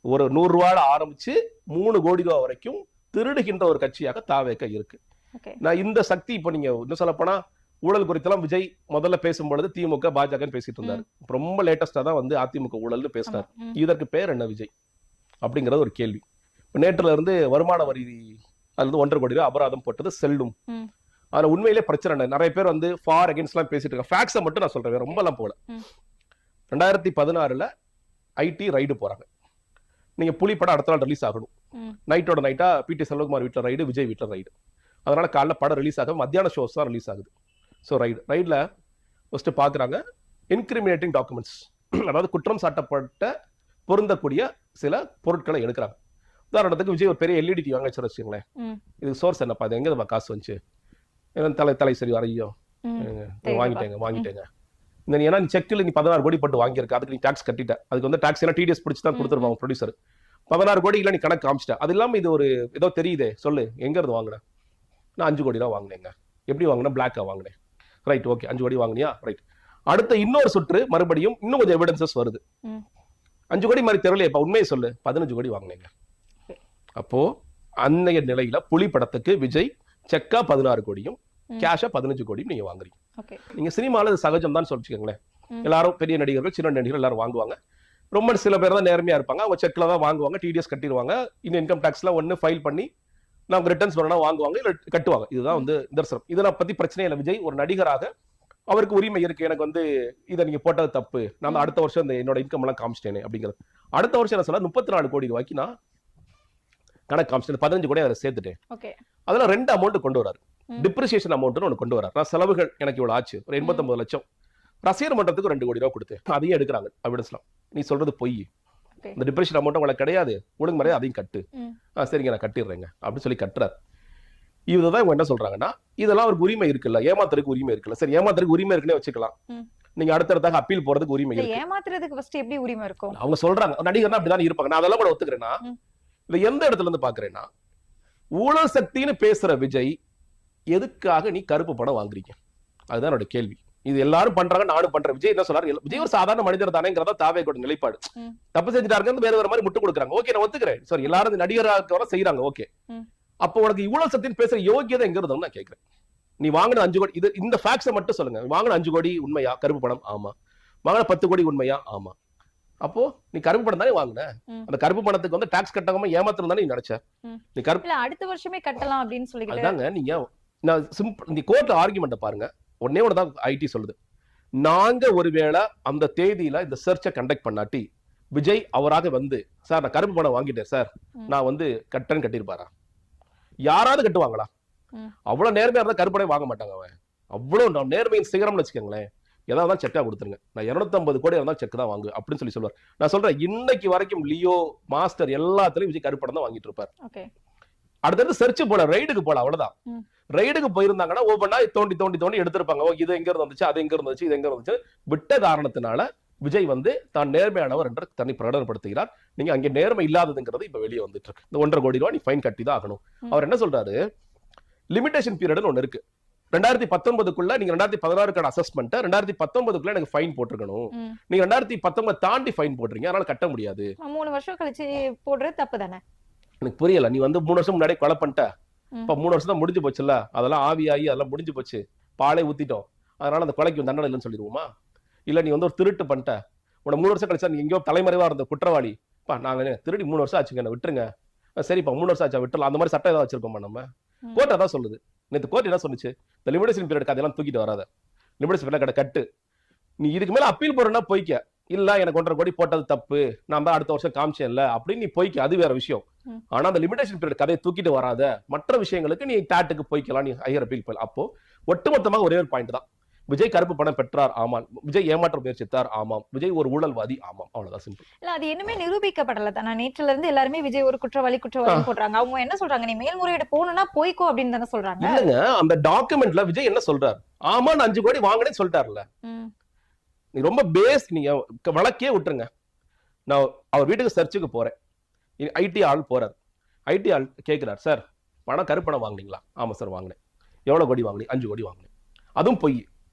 S2: ஒரு 100 ரூபாய் ஆரம்பிச்சு 3 கோடி ரூபாய் வரைக்கும் திருடுகின்ற ஒரு கட்சியாக தாவேக இருக்கு. நான் இந்த சக்தி இப்ப நீங்க இன்னும் சொல்ல போனா ஊழல் குறித்தெல்லாம் விஜய் முதல்ல பேசும்பொழுது திமுக பாஜக பேசிட்டு இருந்தாரு. ரொம்ப லேட்டஸ்டா தான் வந்து அதிமுக ஊழல்னு பேசினார். இதற்கு பேர் என்ன விஜய் அப்படிங்கறது ஒரு கேள்வி. நேற்றுல இருந்து வருமான வரி அது வந்து 1.5 கோடி ரூபாய் அபராதம் போட்டது செல்லும். அதுல உண்மையிலே பிரச்சனை நிறைய பேர் வந்து ஃபார் அகேன்ஸ்ட் எல்லாம் பேசிட்டு இருக்காங்க. ஃபேக்ட்ஸை மட்டும் நான் சொல்றேன், ரொம்ப எல்லாம் போல. 2016 ஐடி ரைடு போறாங்க. நீங்க புலி படம் அடுத்த நாள் ரிலீஸ் ஆகணும், நைட்டோட நைட்டா பிடி செல்வகுமார் வீட்டுல ரைடு, விஜய் வீட்டுல ரைடு. அதனால காலைல படம் ரிலீஸ் ஆக மத்தியான ஷோஸ் தான் ரிலீஸ் ஆகுது. ஸோ ரைட்ல ஃபர்ஸ்ட் பாக்குறாங்க இன்கிரிமினேட்டிங் டாக்குமெண்ட்ஸ், அதாவது குற்றம் சாட்டப்பட்ட பொருந்தக்கூடிய சில பொருட்களை எடுக்கிறாங்க. உதாரணத்துக்கு விஜய் ஒரு பெரிய எல்இடி டிவி வாங்க வச்சுங்களேன், இதுக்கு சோர்ஸ் என்னப்பா, அது எங்க காசு வந்துச்சு? தலை சரி வரையும் வாங்கிட்டேங்க. இந்த ஏன்னா நீ செக்கில் நீ 16 கோடி போட்டு வாங்கியிருக்க, அதுக்கு நீ டாக்ஸ் கட்டிட்ட, அதுக்கு வந்து டாக்ஸ் எல்லாம் டிடிஎஸ் பிடிச்சி தான் கொடுத்துருவாங்க ப்ரொடியூசர். 16 கோடி இல்லை நீ கணக்கு காமிச்சிட்ட. அது இல்லாம இது ஒரு ஏதோ தெரியுதே, சொல்லு எங்க இருந்து வாங்கின? நான் 5 கோடி தான் வாங்கினேங்க. எப்படி வாங்கினேன்? பிளாக்கா வாங்கினேன். ரைட், ஓகே, 5 கோடி வாங்கினியா? ரைட். அடுத்த இன்னொரு சுற்று மறுபடியும் இன்னும் கொஞ்சம் எவிடன்சஸ் வருது. 5 கோடி மாதிரி தெரியலையப்பா, உண்மையை சொல்லு. 15 கோடி வாங்கினேங்க. அப்போ அன்னைய நிலையில புலி படத்துக்கு விஜய் செக்கா 16 கோடியும் கேஷா 15 கோடியும் நீங்க வாங்குறீங்க. நீங்க சினிமால அது சகஜம் தான் சொல்லிச்சுக்கோங்களேன். எல்லாரும் பெரிய நடிகர்கள், சின்ன நடிகர்கள் எல்லாரும் வாங்குவாங்க. ரொம்ப சில பேர் தான் நேர்மையா இருப்பாங்க. அவங்க செக்ல தான் வாங்குவாங்க, டிடிஎஸ் கட்டிடுவாங்க, இன்னும் இன்கம் டாக்ஸ்ல ஒன்னு ஃபைல் பண்ணி நமக்கு ரிட்டர்ன்ஸ் வரணும் வாங்குவாங்க, இல்ல கட்டுவாங்க. இதுதான் வந்து நிதர்சனம். இதெல்லாம் பத்தி பிரச்சனை இல்லை. விஜய் ஒரு நடிகராக அவருக்கு உரிமை இருக்கு. எனக்கு வந்து இதை நீங்க போட்டது தப்பு, நான் அடுத்த வருஷம் இந்த என்னோட இன்கம் எல்லாம் காமிச்சிட்டேனே அப்படிங்கிறது. அடுத்த வருஷம் என்ன சொல்ல, 34 கோடி ரூபாய்க்கு நான் கணக்கு காமிச்சிட்டேன், 15 கோடி அதை சேர்த்துட்டேன். அதுல 2 அமௌண்ட் கொண்டு வராரு. டிப்ரிசியேஷன் அமௌண்ட்னு ஒன்று கொண்டு வராரு. நான் செலவுகள் எனக்கு இவ்வளவு ஆச்சு, ஒரு 89 லட்சம். ரசிகர் மன்றத்துக்கு 2 கோடி ரூபாய் கொடுத்தேன், அதையும் எடுக்கிறாங்க. எவிடன்ஸ்லாம் நீ சொல்றது பொய், இந்த டிப்ரெஷன் அமௌண்ட் உங்களுக்கு கிடையாது, ஒழுங்கு முறையா அதையும் கட்டு. சரிங்க, நான் கட்டிடுறேங்க அப்படின்னு சொல்லி கட்டுறாரு. இதுதான் இவங்க என்ன சொல்றாங்கன்னா, இதெல்லாம் அவருக்கு உரிமை இருக்குல்ல, ஏமாத்துறதுக்கு உரிமை இருக்குல்ல. சரி, ஏமாத்துறதுக்கு உரிமை இருக்குன்னே வச்சுக்கலாம். நீங்க அடுத்ததாக அப்பீல் போறதுக்கு உரிமை இருக்கு.
S1: ஏமாத்துறதுக்கு ஃபர்ஸ்ட் எப்படி உரிமை இருக்கும்?
S2: அவங்க சொல்றாங்க நடிகர்னா அப்படிதான் இருப்பாங்க. நான் அதெல்லாம் கூட ஒத்துக்கிறேன்னா, இல்ல எந்த இடத்துல இருந்து பாக்குறேன்னா, ஊழல் சக்தின்னு பேசுற விஜய் எதுக்காக நீ கருப்பு படம் வாங்குறீங்க? அதுதான் என்னோட கேள்வி. இது எல்லாரும் பண்றாங்க, நானும் பண்றேன். விஜய் என்ன சொல்றாரு, விஜய் ஒரு சாதாரண மனிதர் தானேங்கிறதா தாவேக்கோட நிலைப்பாடு. தப்பு செஞ்சுட்டாருங்க, வேற வேற மாதிரி முட்டு கொடுக்குறாங்க. ஓகே, நான் ஒத்துக்கிறேன். சாரி, எல்லாரும் நடிகராக செய்யறாங்க. ஓகே, அப்போ உனக்கு இவ்வளவு சக்தின்னு பேசுற யோகியதை எங்க இருந்தோம்னு நான் கேட்கிறேன். நீ வாங்கின 5 கோடி, இது இந்த ஃபேக்ட்ஸை மட்டும் சொல்லுங்க. வாங்கின 5 கோடி உண்மையா? கருப்பு படம் ஆமா. வாங்கின 10 கோடி உண்மையா? ஆமா. அப்போ நீ கருப்பு படம் தானே வாங்கின. அந்த கருப்பு பணத்துக்கு வந்து டாக்ஸ் கட்டாம ஏமாத்துறது தானே நீ நினைச்ச. நீ கருப்பு
S1: அடுத்த வருஷமே கட்டலாம் அப்படின்னு சொல்லிட்டு
S2: அதாங்க. நீங்க நான் சிம்பிள், நீ கோர்ட்ல ஆர்குமெண்ட் பாருங்க. ஒன்னே ஒன்று தான் ஐடி சொல்லுது. நாங்க ஒருவேளை அந்த தேதியில இந்த சர்ச்சை கண்டக்ட் பண்ணாட்டி விஜய் அவராக வந்து, சார் நான் கருப்பு படம் வாங்கிட்டேன் சார், நான் வந்து கட்டன்னு கட்டிருப்பாரா? யாராவது கட்டுவாங்களா? அவ்வளவு நேர்மையா இருந்தா கருப்பு படம் வாங்க மாட்டாங்க. அவன் அவ்வளவு நேர்மையின் சிகரம்னு வச்சுக்கோங்களேன். ஏதாவது செக்கா கொடுத்துருங்க, நான் 250 கோடி இருந்தாலும் செக் தான் வாங்கு அப்படின்னு சொல்லி சொல்லுவார். நான் சொல்றேன், இன்னைக்கு வரைக்கும் லியோ, மாஸ்டர் எல்லாத்துலயும் விஜய் கருப்பு படம் தான் வாங்கிட்டு இருப்பார். அடுத்தது சர்ச் போல, ரைடுக்கு போல, அவ்வளவுதான். ரைடுக்கு போயிருந்தாங்கன்னா ஒவ்வொன்னா தோண்டி தோண்டி தோண்டி எடுத்திருப்பாங்க. இது எங்க இருந்துச்சு, அது எங்க இருந்துச்சு, இது எங்க இருந்துச்சு. விட்ட காரணத்தினால விஜய் வந்து தான் நேர்மையானவர் என்று தன்னை பிரகடனப்படுத்துகிறார். நீங்க அங்கே நேர்மை இல்லாததுங்கிறது இப்ப வெளியே வந்துட்டு இருக்கு. இந்த 1.5 கோடி ரூபாய் நீ ஃபைன் கட்டி தான் ஆகணும். அவர் என்ன சொல்றாரு, லிமிடேஷன் பீரியட்னு ஒண்ணு இருக்கு. 2019க்குள்ள நீங்க 2016க்கான அசஸ்மெண்ட் 2019க்குள்ள எனக்கு ஃபைன் போட்டிருக்கணும். நீங்க 2019 தாண்டி ஃபைன் போடுறீங்க, அதனால கட்ட முடியாது.
S1: 3 வருஷம் கழிச்சு போடுறது தப்பு தானே?
S2: எனக்கு புரியல. நீ வந்து 3 வருஷம் முன்னாடி கொலை பண்ணிட்ட, இப்ப 3 வருஷம் தான் முடிஞ்சு போச்சுல்ல, அதெல்லாம் ஆவியாகி அதெல்லாம் முடிஞ்சு போச்சு, பாலே ஊத்திட்டோம், அதனால அந்த கொலைக்கு தண்டனை இல்லைன்னு சொல்லிடுவோமா? இல்ல நீ வந்து ஒரு திருட்டு பண்ணிட்ட, உன 3 வருஷம் கழிச்சா நீ எங்கேயோ தலைமறைவா இருந்த குற்றவாளி, நாங்க திருடி 3 வருஷம் ஆச்சுங்க, என்ன விட்டுருங்க. சரிப்பா 3 வருஷம் ஆச்சா, விட்டுலாம். அந்த மாதிரி சட்டம் ஏதாவது வச்சிருக்கோமா நம்ம? கோர்ட் அதான் சொல்லுது. நேற்று கோர்ட் என்ன சொல்லுச்சு, இந்த லிமிடேஷன் பீரியட் அதெல்லாம் தூக்கிட்டு வராத, லிமிடேஷன் பீரியட் கட்டு. நீ இதுக்கு மேல அப்பீல் போறேன்னா போய்க்க. இல்ல எனக்கு 1.5 கோடி போட்டது தப்பு, நான் தான் அடுத்த வருஷம் காமிச்சேன் இல்ல அப்படின்னு நீ போய்க்க, அது வேற விஷயம். ஆனா அந்த லிமிடேஷன் பீரியட் கதையை தூக்கிட்டு வராத, மற்ற விஷயங்களுக்கு நீ டாட்டுக்கு போய்க்கலாம், நீ ஹையர் அப்பீல் போய். அப்போ ஒட்டுமொத்தமாக ஒரே ஒரு பாயிண்ட் தான், விஜய் கருப்பு பணம் பெற்றார் ஆமாம், விஜய் ஏமாற்ற முயற்சித்தார் ஆமாம், விஜய் ஒரு ஊழல்வாதி ஆமாம், அவ்வளவுதான் சிம்பிள்.
S1: இல்ல அது இன்னுமே நிரூபிக்கப்படல தானே. நேற்றுல இருந்து எல்லாருமே விஜய் ஒரு குற்றவாளி போடுறாங்க. அவங்க என்ன சொல்றாங்க, நீ மேல்முறையீடு போகணும்னா போய்க்கோ அப்படின்னு தானே சொல்றாங்க.
S2: இல்லங்க, அந்த டாக்குமெண்ட்ல விஜய் என்ன சொல்றாரு, ஆமா நான் 5 கோடி வாங்கினேன்னு சொல்லிட்டாருல. நீ ரொம்ப பேஸ், நீங்க வழக்கே விட்டுருங்க. நான் அவர் வீட்டுக்கு சர்ச்சுக்கு போறேன், ஐடி ஆள் போறாரு. ஐடி ஆள் கேட்கிறார், சார் பணம் கருப்பு பணம் வாங்கினீங்களா? ஆமா சார் வாங்கினேன். எவ்வளவு கோடி வாங்கினேன்? 5 கோடி வாங்கினேன். அதுவும் பொய்.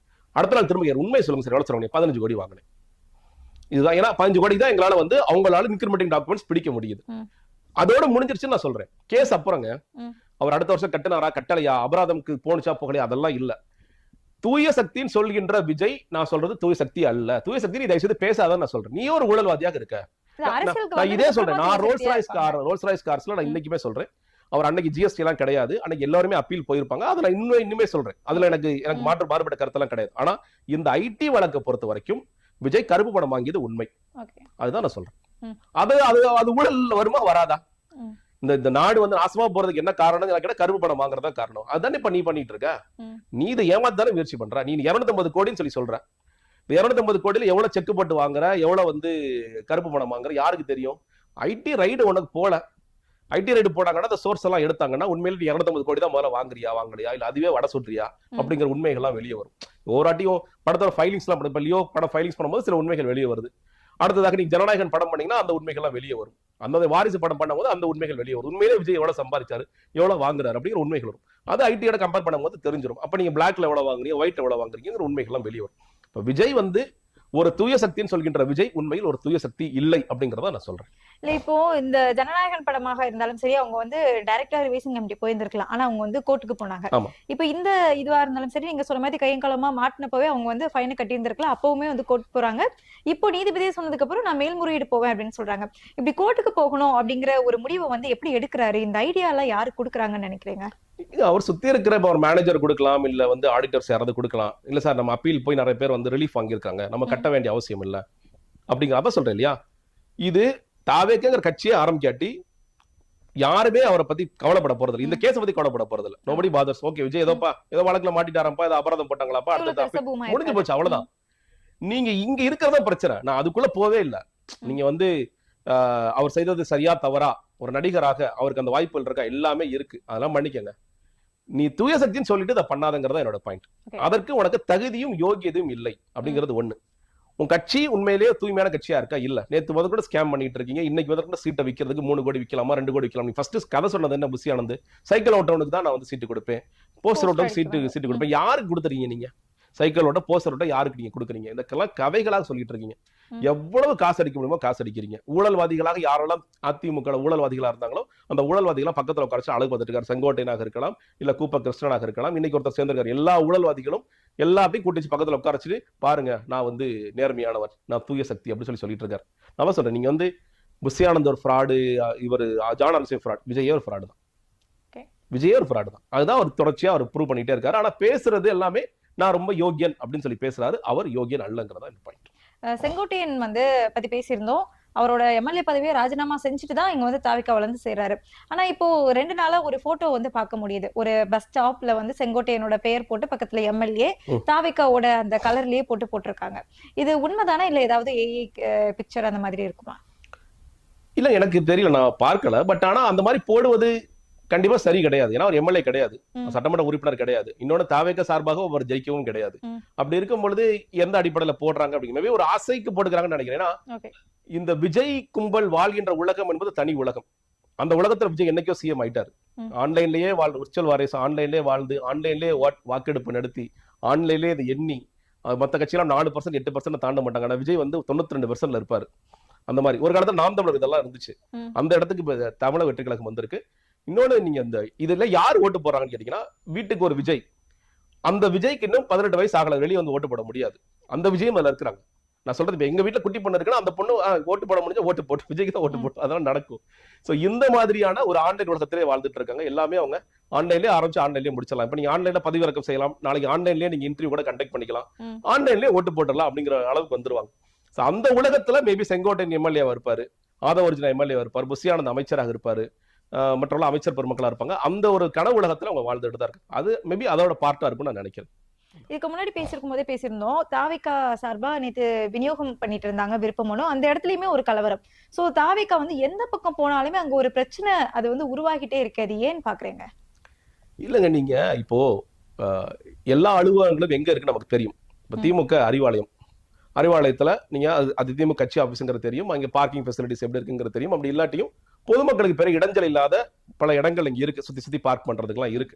S2: அடுத்த நாள் திரும்ப உண்மை சொல்லுங்க சார், எவ்வளவு சொல்லுங்க? 15 கோடி வாங்கினேன். இதுதான். ஏன்னா 15 கோடி தான் எங்களால வந்து அவங்களால இன்கிரிமெண்டிங் டாக்குமெண்ட்ஸ் பிடிக்க முடியுது. அதோட முடிஞ்சிருச்சுன்னு நான் சொல்றேன். கேஸ் அப்புறங்க அவர் அடுத்த வருஷம் கட்டினாரா கட்டலையா, அபராதம்க்கு போனுச்சா போகலையா, அதெல்லாம் இல்ல. தூய சக்தின்னு சொல்கின்ற விஜய் நான் சொல்றது தூய சக்தி அல்ல. தூய சக்தி நீ தயவு செய்து பேசாதான் நான் சொல்றேன். நீ ஒரு ஊழல்வாதியாக இருக்க. நான் இதே சொல்றேன். நான் ரோல்ஸ் ராய்ஸ் கார்ஸ்ல நான் இன்னைக்குமே சொல்றேன், அவர் அன்னைக்கு ஜிஎஸ்டி எல்லாம் கிடையாது, அன்னைக்கு எல்லாருமே அப்பீல் போயிருப்பாங்க. அதுல இன்னுமே சொல்றேன், அதுல எனக்கு மாறுபட்ட கருத்தெல்லாம் கிடையாது. ஆனா இந்த ஐடி வழக்கை பொறுத்த வரைக்கும் விஜய் கருப்பு பணம் வாங்கியது உண்மை. அதுதான் நான் சொல்றேன். அது ஊழல் வருமா வராதா? இந்த நாடு வந்து நாசமா போறதுக்கு என்ன காரணம்? கருப்பு பணம் வாங்குறதா காரணம். அதுதானே இப்ப நீ பண்ணிட்டு இருக்க. நீ இதை ஏமாத்தானே முயற்சி பண்ற. நீ 250 கோடின்னு சொல்லி சொல்ற. 250 கோடியில எவ்வளவு செக் போட்டு வாங்குற, எவ்வளவு வந்து கருப்பு பணம் வாங்குற, யாருக்கு தெரியும்? ஐடி ரைடு உனக்கு போல. ஐடி ரைடு போனாங்கன்னா அந்த சோர்ஸ் எல்லாம் எடுத்தாங்கன்னா உண்மையில 250 கோடி தான் முதல்ல வாங்கலையா, இல்ல அதுவே வட சொல்றியா அப்படிங்கிற உண்மைகள்லாம் வெளியே வரும். ஒவ்வொரு படத்தோட ஃபைலிங்ஸ் எல்லாம், இப்ப லியோ படம் ஃபைலிங்ஸ் பண்ணும்போது சில உண்மைகள் வெளியே வருது. அடுத்ததாக நீங்க ஜனநாயகன் படம் பண்ணீங்கன்னா அந்த உண்மைகள்லாம் வெளியே வரும். அந்த வாரிசு படம் பண்ணும்போது அந்த உண்மைகள் வெளியே வரும். உண்மையிலே விஜய் எவ்வளவு சம்பாதிச்சாரு, எவ்வளவு வாங்குறாரு அப்படிங்கிற உண்மைகள் வரும். அது ஐடியோட கம்பேர் பண்ணும்போது தெரிஞ்சிடும். அப்ப நீங்க பிளாக்ல எவ்வளவு வாங்குறீங்க, ஒயிட் எவ்வளவு வாங்குறீங்கிற உண்மைகள்லாம் வெளியே வரும். இப்ப விஜய் வந்து ஒரு தூய சக்தின்னு சொல்கின்ற விஜய் உண்மையில் ஒரு தூய சக்தி இல்லை அப்படிங்கறத நான் சொல்றேன்.
S1: இல்ல இப்போ இந்த ஜனநாயகன் படமாக இருந்தாலும் சரி, அவங்க வந்து டைரக்டா ரிவைசிங் கமிட்டி போயிருந்திருக்கலாம். ஆனா அவங்க வந்து கோர்ட்டுக்கு போனாங்க.
S2: ஆமா.
S1: இப்போ இந்த இதுவா இருந்தாலும் சரி, நீங்க சொன்ன மாதிரி கையங்காலமா மாட்டினப்பவே அவங்க வந்து ஃபைனை கட்டி இருந்திருக்கலாம். அப்பவுமே வந்து கோர்ட் போறாங்க. இப்போ நீதிபதியே சொன்னதுக்கு அப்புறம் நான் மேல்முறையீடு போவேன் அப்படின்னு சொல்றாங்க. இப்படி கோர்ட்டுக்கு போகணும் அப்படிங்கிற ஒரு முடிவை வந்து எப்படி எடுக்கிறாரு? இந்த ஐடியா எல்லாம் யாரு கொடுக்குறாங்கன்னு நினைக்கிறீங்க?
S2: அவர் சுத்தி இருக்கிற ஒரு மேனேஜர் கொடுக்கலாம், இல்ல வந்து ஆடிட்டர்ஸ் யாராவது கொடுக்கலாம். இல்ல சார் நம்ம அப்பீல் போய் நிறைய பேர் வந்து ரிலீஃப் வாங்கியிருக்காங்க, நம்ம கட்ட வேண்டிய அவசியம் இல்ல அப்படிங்கிற அதான் சொல்றேன் இல்லையா. இது தாவேக்கங்கிற கட்சியே ஆரம்பிக்காட்டி யாருமே அவரை பத்தி கவலைப்பட போறது, இந்த கேஸை பத்தி கவலைப்பட போறது இல்ல. Nobody father's. ஓகே விஜய் ஏதோ வழக்குல மாட்டிட்டாரப்பா, ஏதோ அபராதம் போட்டாங்களாப்பா, அடுத்த முடிஞ்சு போச்சு, அவ்வளவுதான். நீங்க இங்க இருக்கிறதா பிரச்சனை, நான் அதுக்குள்ள போவே இல்லை. நீங்க வந்து அவர் செய்தது சரியா தவறா, ஒரு நடிகராக அவருக்கு அந்த வாய்ப்புகள் இருக்கா, எல்லாமே இருக்கு, அதெல்லாம் மன்னிக்கங்க. நீ தூய சக்தின்னு சொல்லிட்டு அதை பண்ணாதங்கிறதா என்னோட பாயிண்ட். அதற்கு உனக்கு தகுதியும் யோகியதையும் இல்லை அப்படிங்கிறது ஒண்ணு. உன் கட்சி உண்மையிலேயே தூய்மையான கட்சியா இருக்கா? இல்ல. நேத்து முதல் கூட ஸ்கேம் பண்ணிட்டு இருக்கீங்க. இன்னைக்கு முதல் கூட சீட்டை விற்கிறதுக்கு 3 கோடி விற்கலாமா, 2 கோடி விற்கலாம். நீ ஃபர்ஸ்ட் கதை சொன்னது என்ன? புஷி ஆனந்த் சைக்கிள் ஓட்டவனுக்கு தான் நான் வந்து சீட்டு கொடுப்பேன், போஸ்டர் ஓட்டவனுக்கு சீட்டு கொடுப்பேன். யாருக்கு கொடுத்துறீங்க நீங்க? சைக்கிள் ஓட்ட, போஸ்டர் ஓட்ட யாருக்கு நீங்க கொடுக்குறீங்க? இதெல்லாம் கதைகளாக சொல்லிட்டு இருக்கீங்க. எவ்வளவு காசு அடிக்க முடியுமோ காசு அடிக்கிறீங்க. ஊழல்வாதிகளாக யாரெல்லாம் அதிமுக ஊழல்வாதிகளா இருந்தாங்களோ அந்த ஊழல்வாதிகளாம் பக்கத்துல உட்கார்ந்து அழகு பார்த்துட்டு இருக்காரு. செங்கோட்டையனாக இருக்கலாம், இல்ல கூப்ப கிருஷ்ணனாக இருக்கலாம். இன்னைக்கு ஒருத்தர் சேர்ந்திருக்காரு. எல்லா ஊழல்வாதிகளும் எல்லாத்தையும் கூட்டிச்சு பக்கத்துல உட்காரச்சு, பாருங்க நான் வந்து நேர்மையானவர், நான் தூய சக்தி அப்படின்னு சொல்லிட்டு இருக்காரு. நான் சொல்றேன், நீங்க வந்து புஷி ஆனந்த் ஒரு ஃப்ராடு, இவர் ஜான் ஆல்சன் ஃப்ராட், விஜயே ஒரு ஃப்ராடு தான். விஜயே ஒரு ஃப்ராடு தான். அதுதான் அவர் தொடர்ச்சியா அவர் ப்ரூவ் பண்ணிட்டே இருக்காரு. ஆனா பேசுறது எல்லாமே நான் ரொம்ப யோகியன் அப்படின்னு சொல்லி பேசுறாரு. அவர் யோகியன் அல்லங்கிறதா இந்த பாயிண்ட்.
S1: செங்கோட்டையன் வந்து பத்தி பேசியிருந்தோம். அவரோட எம்எல்ஏ பதவியை ராஜினாமா செஞ்சுட்டு தான் இங்க வந்து தாவிக்காவுல இருந்து சேர்றாரு. ஆனா இப்போ 2 நாளா ஒரு போட்டோ வந்து பார்க்க முடியுது. ஒரு பஸ் ஸ்டாப்ல வந்து செங்கோட்டையனோட பெயர் போட்டு பக்கத்துல எம்எல்ஏ தாவிக்காவோட அந்த கலர்லயே போட்டிருக்காங்க. இது உண்மைதானா இல்ல ஏதாவது ஏஐ பிக்சர் அந்த மாதிரி இருக்குமா?
S2: இல்ல எனக்கு தெரியல, நான் பார்க்கல. பட் ஆனா அந்த மாதிரி போடுவது கண்டிப்பா சரி கிடையாது. ஏன்னா அவர் எம்எல்ஏ கிடையாது, சட்டமன்ற உறுப்பினர் கிடையாது. இன்னொன்னு தாவேக சார்பாக அவர் ஜெயிக்கவும் கிடையாது. அப்படி இருக்கும் பொழுது எந்த அடிப்படையில போடுறாங்க அப்படிங்கிற ஒரு ஆசைக்கு போட்டுக்கிறாங்கன்னு நினைக்கிறேன். இந்த விஜய் கும்பல் வாழ்கின்ற உலகம் என்பது தனி உலகம். அந்த உலகத்துல விஜய் என்னைக்கோ சிஎம் ஆயிட்டாரு. ஆன்லைன்லயே விர்ச்சுவல் வாரிசு ஆன்லைன்லயே வாழ்ந்து, ஆன்லைன்லயே வாக்கெடுப்பு நடத்தி, ஆன்லைன்லயே இதை எண்ணி, மற்ற கட்சியெல்லாம் 4% 8% தாண்ட மாட்டாங்க. ஆனா விஜய் வந்து 92% இருப்பாரு. அந்த மாதிரி ஒரு காலத்துல நாம் தமிழர் இதெல்லாம் இருந்துச்சு. அந்த இடத்துக்கு தமிழக வெற்றி கழகம் வந்திருக்கு. இன்னொன்னு, நீங்க இந்த இதுல யார் ஓட்டு போறாங்கன்னு கேட்டீங்கன்னா, வீட்டுக்கு ஒரு விஜய், அந்த விஜய்க்கு இன்னும் 18 வயசு ஆகல, வெளியே வந்து ஓட்டு போட முடியாது. அந்த விஜயும் அதுல இருக்கிறாங்க. நான் சொல்றது, எங்க வீட்டுல குட்டி பொண்ணு இருக்குன்னா அந்த பொண்ணு ஓட்டு போட முடிஞ்சா ஓட்டு போட்டு விஜய்க்கு தான் ஓட்டு போட்டு அதெல்லாம் நடக்கும். சோ இந்த மாதிரியான ஒரு ஆன்லைன் உலகத்திலே வாழ்ந்துட்டு இருக்காங்க. எல்லாமே அவங்க ஆன்லைன்லயே ஆரம்பிச்சு ஆன்லைன்லயே முடிச்சிடலாம். இப்ப நீங்க ஆன்லைன்ல பதிவிறக்கம் செய்யலாம், நாளைக்கு ஆன்லைன்லயே நீங்க இன்டர்வியூ கூட கண்டக்ட் பண்ணிக்கலாம், ஆன்லைன்லயே ஓட்டு போட்டுடலாம் அப்படிங்கிற அளவுக்கு வந்துருவாங்க. அந்த உலகத்துல மேபி செங்கோட்டையன் எம்எல்ஏவா இருப்பாரு, ஆதவர்ஜுனா எம்எல்ஏவா இருப்பாரு, புஷி ஆனந்த் அமைச்சராக இருப்பாரு, மற்ற அமைச்சர் பெருமக்களா இருப்பாங்க. அந்த ஒரு கனவு உலகத்துல அவங்க வாழ்ந்துட்டு தான் இருக்கு. அது மேபி அதோட பார்ட்டா இருக்கும்னு நான் நினைக்கிறேன்.
S1: இதுக்கு முன்னாடி பேசிருக்கும் போதே பேசியிருந்தோம், தாவிகா சார்பா நேத்து விநியோகம் பண்ணிட்டு இருந்தாங்க விருப்பமனு. அந்த இடத்துலயுமே ஒரு கலவரம். சோ தாவிகா வந்து எந்த பக்கம் போனாலுமே அங்க ஒரு பிரச்சனை அது வந்து உருவாகிட்டே இருக்கு. அது ஏன்னு பாக்குறீங்க?
S2: இல்லங்க, நீங்க இப்போ எல்லா அலுவலகங்களும் எங்க இருக்கு நமக்கு தெரியும். இப்ப திமுக அறிவாலயத்துல நீங்க அது திமுக கட்சி ஆபீஸ்ங்கிறது தெரியும். அங்க பார்க்கிங் ஃபெசிலிட்டிஸ் எப்படி இருக்குங்கிறது தெரியும். அப்படி இல்லாட்டியும் பொதுமக்களுக்கு பெரிய இடைஞ்சல் இல்லாத பல இடங்கள் இங்க இருக்கு, சுத்தி பார்க் பண்றதுக்குலாம் இருக்கு.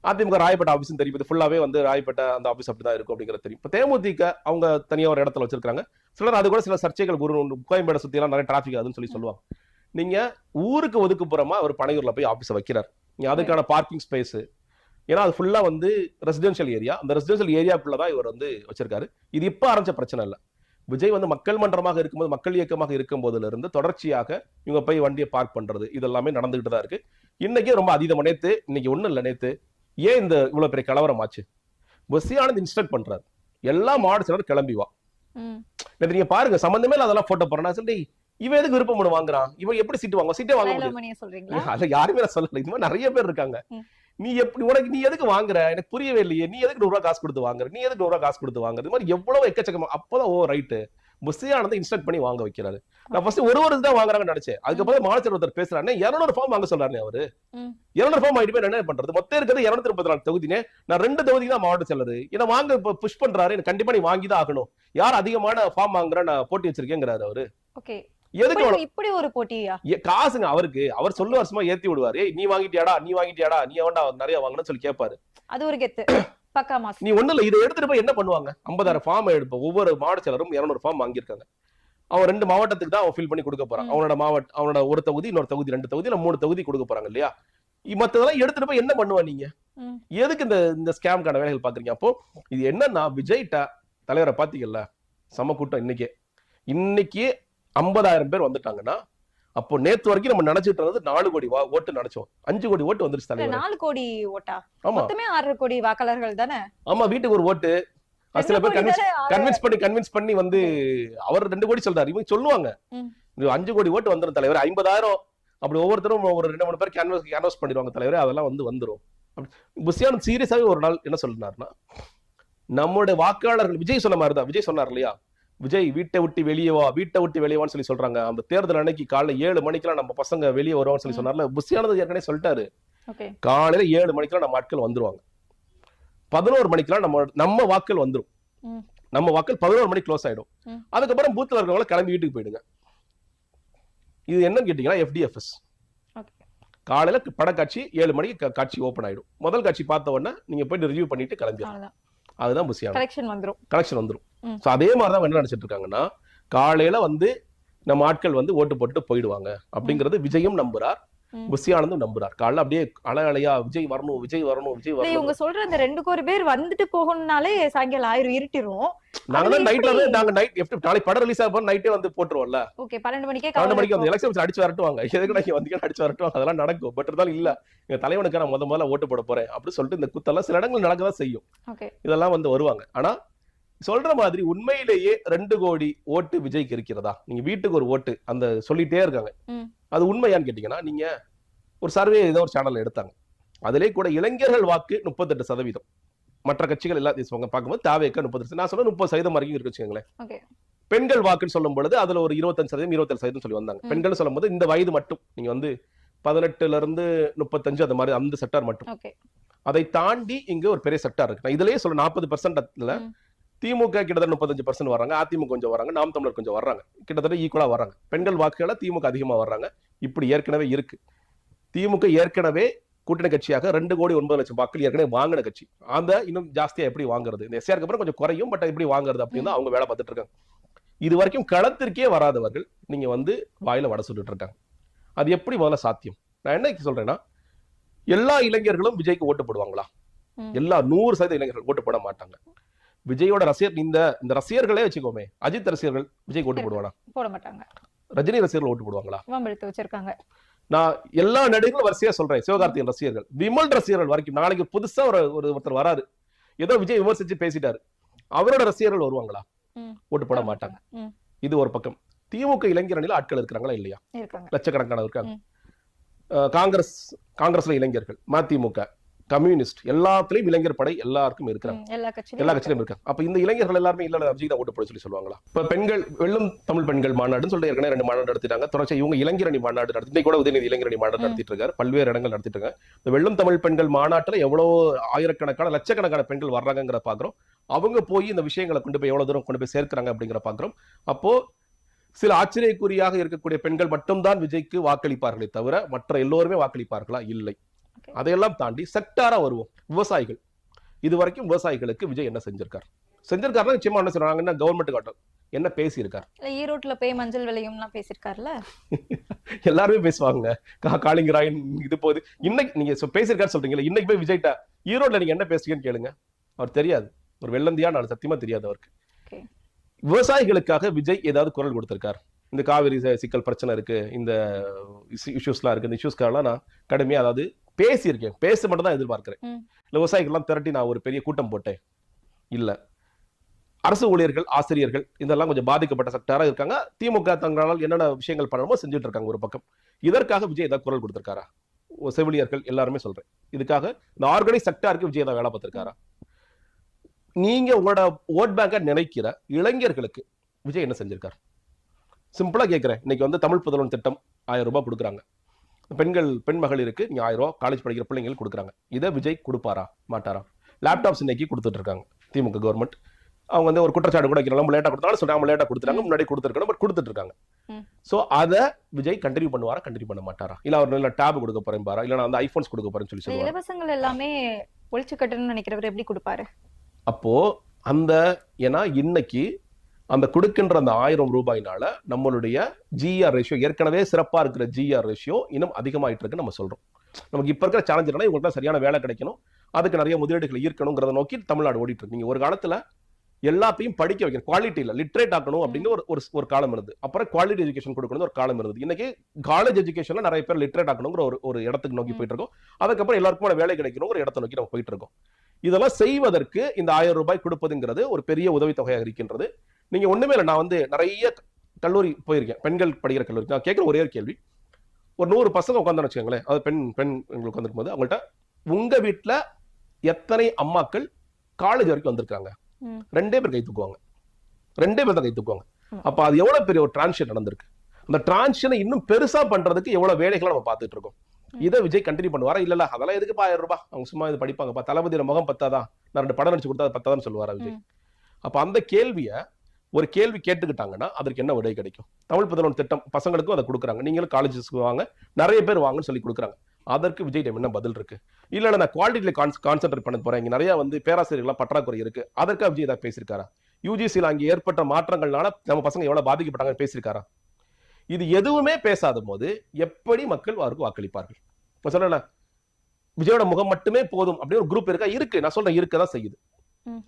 S2: அதிமுக ராயப்பேட்டை ஆபீஸும் தெரியும். இது ஃபுல்லாவே வந்து ராயப்பேட்டை அந்த ஆபீஸ் அப்படிதான் இருக்கும் அப்படிங்கிறது தெரியும். இப்ப தேமுதிக அவங்க தனியா ஒரு இடத்துல வச்சிருக்காங்க. சிலர் அது கூட சில சர்ச்சைகள் கோயம்பேடை சுத்தி எல்லாம் நிறைய டிராபிக் ஆகுதுன்னு சொல்லி சொல்லுவாங்க. நீங்க ஊருக்கு ஒதுக்குப்புறமா அவர் பனையூர்ல போய் ஆபீஸை வைக்கிறார். நீங்க அதுக்கான பார்க்கிங் ஸ்பேஸ், ஏன்னா அது ஃபுல்லா வந்து ரெசிடென்ஷியல் ஏரியா, அந்த ரெசிடென்ஷியல் ஏரியாக்குள்ளதான் இவர் வந்து வச்சிருக்காரு. இது இப்ப ஆரம்பிச்ச பிரச்சனை இல்ல. விஜய் வந்து மக்கள் மன்றமாக இருக்கும்போது, மக்கள் இயக்கமாக இருக்கும் போதுல இருந்து தொடர்ச்சியாக இவங்க போய் வண்டியை பார்க் பண்றது இதெல்லாமே நடந்துகிட்டு தான் இருக்கு. இன்னைக்கு ரொம்ப அதீதமா, நேத்து இன்னைக்கு ஒண்ணும் இல்ல, நேத்து ஏன் இந்த இவ்வளவு பெரிய கலவரம் ஆச்சு? புஷி ஆனந்த் இன்ஸ்ட்ரக்ட் பண்றாரு, எல்லா மாவட்ட செயலரும் கிளம்பி வா. நீங்க பாருங்க, சம்பந்தமே அதெல்லாம் போட்டோ போறேன் சொல்லி இவன் எதுக்கு விருப்பம் பண்ணு வாங்குறான், இவன் எப்படி சீட்டு வாங்க, சீட்டே வாங்க முடியாது. அதை யாருமே சொல்லல, இது மாதிரி நிறைய பேர் இருக்காங்க. நீ எப்படி, உனக்கு நீ எதுக்கு வாங்குற, எனக்கு புரியவே இல்லையே, நீ எதுக்கு 100 ரூபாய் காசு கொடுத்து வாங்குற, நீ எதுக்கு 100 ரூபாய் காசு கொடுத்து வாங்குற, இது மாதிரி எவ்வளவு எக்கச்சக்கமா. அப்பதான் ஓ ரைட்டு, புஷி ஆனந்த் இன்ஸ்ட்ரக்ட் பண்ணி வாங்க வைக்கிறாரு. நான் ஃபர்ஸ்ட் ஒரு தான் வாங்குறாங்கன்னு நினைச்சேன். அதுக்கப்புறம் மாநில ஒருத்தர் பேசுறாரு, 200 ஃபார்ம் வாங்க சொல்றாரு அவரு. 200 ஃபார்ம் ஆயிட்டு போய் என்ன பண்றது? மொத்தம் இருக்கிறது 234 தொகுதினே, நான் 2 தொகுதி தான் மாவட்ட செல்லுது. ஏன்னா வாங்க புஷ் பண்றாரு, எனக்கு கண்டிப்பா நீ வாங்கி தான் ஆகணும். யார் அதிகமான ஃபார்ம் வாங்குற நான் போட்டி வச்சிருக்கேங்கிறாரு அவரு.
S1: ஓகே,
S2: எதுக்கு
S1: இப்படி ஒரு போட்டியா?
S2: காசுங்க அவருக்கு. அவர் சொல்லு வருஷமா ஏத்தி விடுவாரு, நீ வாங்கிட்டியாடா நீ வாங்கிட்டியாடா நீ எவன்டா நிறைய வாங்கணும்னு சொல்லி கேட்பாரு.
S1: அது ஒரு கெத்து. பக்கா மாஸ்.
S2: நீ ஒண்ணு இல்ல, இதை எடுத்துட்டு போய் என்ன பண்ணுவாங்க? 50,000 ஃபார்ம் எடுப்போம். ஒவ்வொரு மாவட்ட செயலரும் 200 ஃபார்ம் வாங்கியிருக்காங்க. அவன் 2 மாவட்டத்துக்கு தான் அவன் ஃபில் பண்ணி கொடுக்க போறான். அவனோட ஒரு தொகுதி, இன்னொரு தொகுதி, 2 தொகுதி இல்ல 3 தொகுதி கொடுக்க போறாங்க இல்லையா? மத்ததெல்லாம் எடுத்துட்டு போய் என்ன பண்ணுவா நீங்க? எதுக்கு இந்த ஸ்கேம்கான வேலைகள் பாக்குறீங்க? அப்போ இது என்னன்னா, விஜய்ட்ட தலைவரை பாத்தீங்கல்ல, சம கூட்டம். இன்னைக்கு 50,000 பேர் வந்துட்டாங்கன்னா, அப்போ நேத்து வரைக்கும் நம்ம நினைச்சிட்டு இருந்தது 4 கோடி ஓட்டு நினைச்சோம். 5 கோடி ஓட்டு வந்துருச்சு தலைவர்.
S1: 4 கோடி ஓட்டா?
S2: ஆமா,
S1: மொத்தமே 6 கோடி வாக்காளர்கள் தானே?
S2: ஆமா, வீட்டுக்கு ஒரு ஓட்டு. சில பேர் கன்வின்ஸ் பண்ணி வந்து அவர் 2 கோடி சொல்றாரு. இவங்க சொல்லுவாங்க 5 கோடி ஓட்டு வந்துடும் தலைவர், 50,000 அப்படி ஒவ்வொருத்தரும் ஒரு 2-3 பேர் கேன்வாஸ் பண்ணிடுவாங்க தலைவர், அதெல்லாம் வந்துரும். புஷி ஆனந்த் சீரியஸாவே ஒரு நாள் என்ன சொல்றாருன்னா, நம்மளுடைய வாக்காளர்கள் விஜய் சொன்ன மாதிரி தான். விஜய் சொன்னார் இல்லையா, விஜய் வீட்டை விட்டு வெளியே வான்னு சொல்லி சொல்றாங்க. அந்த தேர்தல் அன்னைக்கு காலைல 7 மணிக்கெல்லாம் நம்ம பசங்க வெளியே வருவான்னு சொல்லி சொன்னார்ல. புஷி ஆனந்த் ஏற்கனவே சொல்லிட்டாரு, காலையில 7 மணிக்கெல்லாம் நம்ம ஆட்கள் வந்துருவாங்க. 11 மணிக்கெல்லாம் நம்ம வாக்கள் வந்துரும். நம்ம வாக்கள் 11 மணிக்கு க்ளோஸ் ஆயிடும். அதுக்கப்புறம் பூத்துல இருக்கவங்க கிளம்பி வீட்டுக்கு போயிடுங்க. இது என்னன்னு கேட்டீங்கன்னா FDFS. காலையில படக்காட்சி 7 மணிக்கு காட்சி ஓபன் ஆயிடும். முதல் காட்சி பார்த்த உடனே நீங்க போயிட்டு ரிவ்யூ பண்ணிட்டு கிளம்பிடலாம். அதுதான் புஷி ஆனந்த். கலெக்ஷன் வந்துரும். சோ அதே மாதிரிதான் என்ன நினைச்சிட்டு இருக்காங்கன்னா, காலையில நம்ம ஆட்கள் ஓட்டு போட்டு போயிடுவாங்க அப்படிங்கறது விஜயும் நம்புறார், புஷி ஆனந்தும் நம்புறார். காலைல அப்படியே அலையா விஜய் வரணும்.
S1: இவங்க சொல்ற அந்த 2 கோடி பேர் வந்துட்டு போகணும்னாலே சாயங்காலம் 1000 இருட்டிரும்.
S2: நாங்க நைட் நாளைக்கு படம் ரிலீஸ் ஆகும் நைட்டே போட்டுருவோம்ல.
S1: ஓகே, 12 மணிக்கு
S2: வந்து எலெக்ஷன் அடிச்சு வரட்டுவாங்க. எதுக்கு அடிச்சு வரட்டுவாங்க, அதெல்லாம் நடக்கும். பட் இருந்தாலும் இல்ல, எங்க தலைவனுக்கு நான் முதல்ல ஓட்டு போட போறேன் அப்படின்னு சொல்லிட்டு இந்த குத்தெல்லாம் சில இடங்கள் நடக்கதான் செய்யும். இதெல்லாம் வருவாங்க. ஆனா சொல்ற மாதிரி உண்மையிலேயே 2 கோடி ஓட்டு விஜய்க்கு இருக்கிறதா? நீங்க வீட்டுக்கு ஒரு ஓட்டு அந்த சொல்லிட்டே இருக்காங்க, அது உண்மையான்னு கேட்டீங்கன்னா, நீங்க ஒரு சர்வே ஏதோ ஒரு சேனல்ல எடுத்தாங்க, அதிலே கூட இளைஞர்கள் வாக்கு 38%, மற்ற கட்சிகள் எல்லாத்தையும் பார்க்கும்போது தாவேக்க 30%, நான் சொல்ல 30% வரைக்கும் இருக்கு வச்சுக்கோங்களேன். பெண்கள் வாக்குன்னு சொல்லும் பொழுது அதுல ஒரு 25%, 27% சொல்லி வந்தாங்க. பெண்கள் சொல்லும் போது இந்த வயது மட்டும் நீங்க 18ல இருந்து 35 அந்த மாதிரி அந்த செக்டார் மட்டும். அதை தாண்டி இங்க ஒரு பெரிய செக்டார் இருக்கு. நான் இதுலயே சொல்ல 40%ல திமுக கிட்டத்தட்ட 35% வர்றாங்க, அதிமுக கொஞ்சம் வர்றாங்க, நாம் தமிழர் கொஞ்சம் வர்றாங்க, கிட்டத்தட்ட ஈக்குவலா வர்றாங்க. பெண்கள் வாக்குகளை திமுக அதிகமா வர்றாங்க. இப்படி ஏற்கனவே இருக்கு. திமுக ஏற்கனவே கூட்டணி கட்சியாக 2,09,00,000 வாக்குகள் ஏற்கனவே வாங்கின கட்சி. அந்த இன்னும் ஜாஸ்தியா எப்படி வாங்குறது? இந்த எஸ்ஆருக்கு அப்புறம் கொஞ்சம் குறையும், பட் எப்படி வாங்குறது அப்படின்னு தான் அவங்க வேலை பார்த்துட்டு இருக்காங்க. இது வரைக்கும் களத்திற்கே வராதவர்கள் நீங்க வாயில வடை சொல்லிட்டு இருக்காங்க. அது எப்படி முதல்ல சாத்தியம்? நான் என்ன சொல்றேன்னா, எல்லா இளைஞர்களும் விஜய்க்கு ஓட்டு போடுவாங்களா? எல்லா 100% இளைஞர்கள் ஓட்டு போட மாட்டாங்க. விஜயோட ரசிகர் இந்த ரசிகர்களே வச்சுக்கோமே, அஜித் ரசிகர்கள் விஜய்க்கு ஓட்டு போடுவானா? போட மாட்டாங்க. ரஜினி ரசிகர்கள் ஓட்டு போடுவாங்களா? வச்சிருக்காங்க. நான் எல்லா நடிகர்களும் வரிசையா சொல்றேன். சிவகார்த்திகேயன் ரசிகர்கள், விமல் ரசிகர்கள் வரைக்கும். நாளைக்கு புதுசா ஒருத்தர் வராரு, ஏதோ விஜய் விமர்சிச்சு பேசிட்டாரு, அவரோட ரசிகர்கள் வருவாங்களா? ஓட்டு போட மாட்டாங்க. இது ஒரு பக்கம். திமுக இளைஞரணியில் ஆட்கள் இருக்கிறாங்களா இல்லையா? லட்சக்கணக்கான இருக்காங்க. காங்கிரஸ்ல இளைஞர்கள், மதிமுக, கம்யூனிஸ்ட், எல்லாத்துலயும் இளைஞர் படை எல்லாருக்கும் இருக்கிறாங்க. எல்லா கட்சியிலும் இருக்காங்க. அப்ப இந்த இளைஞர்கள் எல்லாருமே இல்ல விஜய் தான் ஓட்டு போட சொல்லி சொல்லுவாங்களா? இப்ப பெண்கள் வெல்லும் தமிழ் பெண்கள் மாநாடுன்னு சொல்லிட்டு ஏற்கனவே 2 மாநாடு நடத்திட்டாங்க. தொடர்ச்சி இவங்க இளைஞரணி மாநாடு நடத்தி, இன்னைக்கு கூட உதயநிதி இளைஞரணி மாநாடு நடத்திட்டு இருக்காரு. பல்வேறு இடங்கள் நடத்திட்டு இருக்காங்க. இந்த வெல்லும் தமிழ் பெண்கள் மாநாட்டுல எவ்வளவு ஆயிரக்கணக்கான லட்சக்கணக்கான பெண்கள் வர்றாங்கிற பாக்குறோம். அவங்க போய் இந்த விஷயங்களை கொண்டு போய் எவ்வளவு தூரம் கொண்டு போய் சேர்க்கிறாங்க அப்படிங்கிற பாக்குறோம். அப்போ சில ஆச்சரியக்குறியாக இருக்கக்கூடிய பெண்கள் மட்டும்தான் விஜய்க்கு வாக்களிப்பார்களே தவிர மற்ற எல்லோருமே வாக்களிப்பார்களா? இல்லை. அதையெல்லாம் தாண்டி செக்டாரா வருவோம். விவசாயிகள், இது வரைக்கும் விவசாயிகளுக்கு விஜய் என்ன செஞ்சிருக்காருன்னா நிச்சயமா என்ன சொல்றாங்கன்னா, கவர்மெண்ட் காட்டும் என்ன பேசியிருக்காரு. ஈரோட்ல போய் மஞ்சள் விலையும் பேசியிருக்காருல்ல. எல்லாருமே பேசுவாங்க, காளிங்கராயன் இது போகுது. இன்னைக்கு நீங்க பேசியிருக்காரு சொல்றீங்களா, இன்னைக்கு போய் விஜய்ட்ட ஈரோட்ல நீங்க என்ன பேசுறீங்கன்னு கேளுங்க, அவர் தெரியாது. ஒரு வெள்ளந்தியா நான் சத்தியமா தெரியாது அவருக்கு. விவசாயிகளுக்காக விஜய் ஏதாவது குரல் கொடுத்திருக்காரு? இந்த காவிரி சிக்கல் பிரச்சனை இருக்கு, இந்த இஷ்யூஸ்லாம் இருக்கு, இந்த இஷ்யூஸ்க்காக நான் கடுமையா அதாவது பேசியிருக்கேன், பேச மட்டும் தான் எதிர்பார்க்கிறேன். விவசாயிகள்லாம் திரட்டி நான் ஒரு பெரிய கூட்டம் போட்டேன் இல்ல. அரசு ஊழியர்கள், ஆசிரியர்கள் இதெல்லாம் கொஞ்சம் பாதிக்கப்பட்ட செக்டாரா இருக்காங்க. திமுக தங்களால் என்னென்ன விஷயங்கள் பண்ணணுமோ செஞ்சுட்டு இருக்காங்க ஒரு பக்கம். இதற்காக விஜய் ஏதாவது குரல் கொடுத்திருக்காரா? செவிலியர்கள் எல்லாருமே சொல்றேன், இதுக்காக இந்த ஆர்கனைஸ் செக்டாருக்கு விஜய் தான் வேலை பார்த்திருக்காரா? நீங்க உங்களோட ஓட் பேங்கா நினைக்கிற இளைஞர்களுக்கு விஜய் என்ன செஞ்சிருக்காரு? சிம்பிளா கேட்கிறேன். இன்னைக்கு வந்து தமிழ் புதல்வன் திட்டம் 1000 ரூபாய் கொடுக்குறாங்க. பெண் மகளிருக்கு நீங்க 1000 ரூபாய் காலேஜ் படிக்கிற பிள்ளைங்களுக்கு கொடுக்குறாங்க. இதை விஜய் கொடுப்பாரா மாட்டாரா? லேப்டாப்ஸ் இன்னைக்கு கொடுத்துட்டு இருக்காங்க திமுக கவர்மெண்ட். அவங்க வந்து ஒரு குற்றச்சாட்டு கூட வைக்கிறாங்க, லேட்டா கொடுத்தாலும் சொல்றாங்க, லேட்டா கொடுத்துறாங்க, முன்னாடி கொடுத்துருக்கணும், பட் கொடுத்துட்டு இருக்காங்க. சோ அதை விஜய் கண்டினியூ பண்ணுவாரா, கண்டினியூ பண்ண மாட்டாரா? இல்ல அவர் நல்ல டேப் கொடுக்க போறேன் பாரா, இல்ல அந்த ஐபோன்ஸ் கொடுக்க போறேன்னு சொல்லி சொல்லுவாங்க.
S1: இலவசங்கள் எல்லாமே ஒழிச்சு கட்டணும்னு நினைக்கிறவர் எப்படி கொடுப்பாரு?
S2: அப்போ அந்த ஏன்னா இன்னைக்கு அந்த கொடுக்கின்ற அந்த 1000 ரூபாயினால நம்மளுடைய ஜிஆர் ரேஷியோ, ஏற்கனவே சிறப்பா இருக்கிற ஜிஆர் ரேஷியோ இன்னும் அதிகமாயிட்டு இருக்கு நம்ம சொல்றோம். நமக்கு இப்ப இருக்கிற சேலஞ்ச் என்னன்னா, இவங்களுக்கு சரியான வேலை கிடைக்கணும், அதுக்கு நிறைய முதலீடுகள் ஈர்க்கணுங்கிறத நோக்கி தமிழ்நாடு ஓடிட்டு இருக்கு. நீங்க ஒரு காலத்துல எல்லாத்தையும் படிக்க வைக்கணும், குவாலிட்டி இல்ல லிட்ரேட் ஆக்கணும் அப்படின்னு ஒரு காலம் இருந்தது. அப்புறம் குவாலிட்டி எஜுகேஷன் கொடுக்கணும் ஒரு காலம் இருந்தது. இன்னைக்கு காலேஜ் எஜுகேஷன்ல நிறைய பேர் லிட்ரேட் ஆக்கணுங்கிற ஒரு இடத்துக்கு நோக்கி போயிட்டு இருக்கோம். அதுக்கப்புறம் எல்லாருக்கும் வேலை கிடைக்கணுங்கிற இடத்தை நோக்கி நம்ம போயிட்டு இருக்கோம். இதெல்லாம் செய்வதற்கு இந்த 1000 ரூபாய் கொடுப்பதுங்கிறது ஒரு பெரிய உதவித்தொகையாக இருக்கின்றது. நீங்க ஒண்ணுமே இல்லை, நான் வந்து நிறைய கல்லூரி போயிருக்கேன், பெண்கள் படிக்கிற கல்லூரி. நான் கேட்கிற ஒரே ஒரு கேள்வி, ஒரு 100 பசங்க உட்காந்து வச்சுக்கோங்களேன், அது பெண் உட்காந்துருக்கும் போது அவங்கள்ட்ட உங்க வீட்டுல எத்தனை அம்மாக்கள் காலேஜ் வரைக்கும் வந்திருக்காங்க? 2 பேர் கை தூக்குவாங்க, 2 பேர் தான் கை தூக்குவாங்க. அப்ப அது எவ்வளவு பெரிய ஒரு டிரான்சிஷன் நடந்திருக்கு. அந்த டிரான்சிஷனை இன்னும் பெருசா பண்றதுக்கு எவ்வளவு வேலைகளை நம்ம பார்த்துட்டு இருக்கோம். இதை விஜய் கண்டினியூ பண்ணுவாரா? இல்ல அதெல்லாம் எதுக்கு 1000 ரூபாய், அவங்க சும்மா இது படிப்பாங்கப்பா, தளபதியோட முகம் பத்தாதான், நான் 2 படம் நடிச்சு கொடுத்தா அது பத்தாதான்னு சொல்லுவாரா விஜய்? அப்ப அந்த கேள்வியை ஒரு கேள்வி கேட்டுக்கிட்டாங்கன்னா அதற்கு என்ன விடை கிடைக்கும்? தமிழ் புதல்வன் திட்டம் பசங்களுக்கும் அதை கொடுக்குறாங்க, நீங்களும் காலேஜஸ்க்கு வாங்க, நிறைய பேர் வாங்கன்னு சொல்லி கொடுக்குறாங்க. அதற்கு விஜய் என்ன பதில் இருக்கு? இல்ல நான் குவாலிட்டியில கான்சென்ட்ரேட் பண்ண போறேன், இங்க நிறைய வந்து பேராசிரியர்கள்லாம் பற்றாக்குறை இருக்கு, அதற்காக விஜய் ஏதாவது பேசியிருக்காரா? யூஜிசியில் அங்கே ஏற்பட்ட மாற்றங்கள்னால நம்ம பசங்க எவ்வளவு பாதிக்கப்பட்டாங்க பேசியிருக்காரா? இது எதுவுமே பேசாத போது எப்படி மக்கள் அவருக்கு வாக்களிப்பார்கள்? நான் சொல்லல விஜயோட முகம் மட்டுமே போதும் அப்படின்னு ஒரு குரூப் இருக்கா? இருக்கு, நான் சொல்றேன், இருக்கதான் செய்யுது.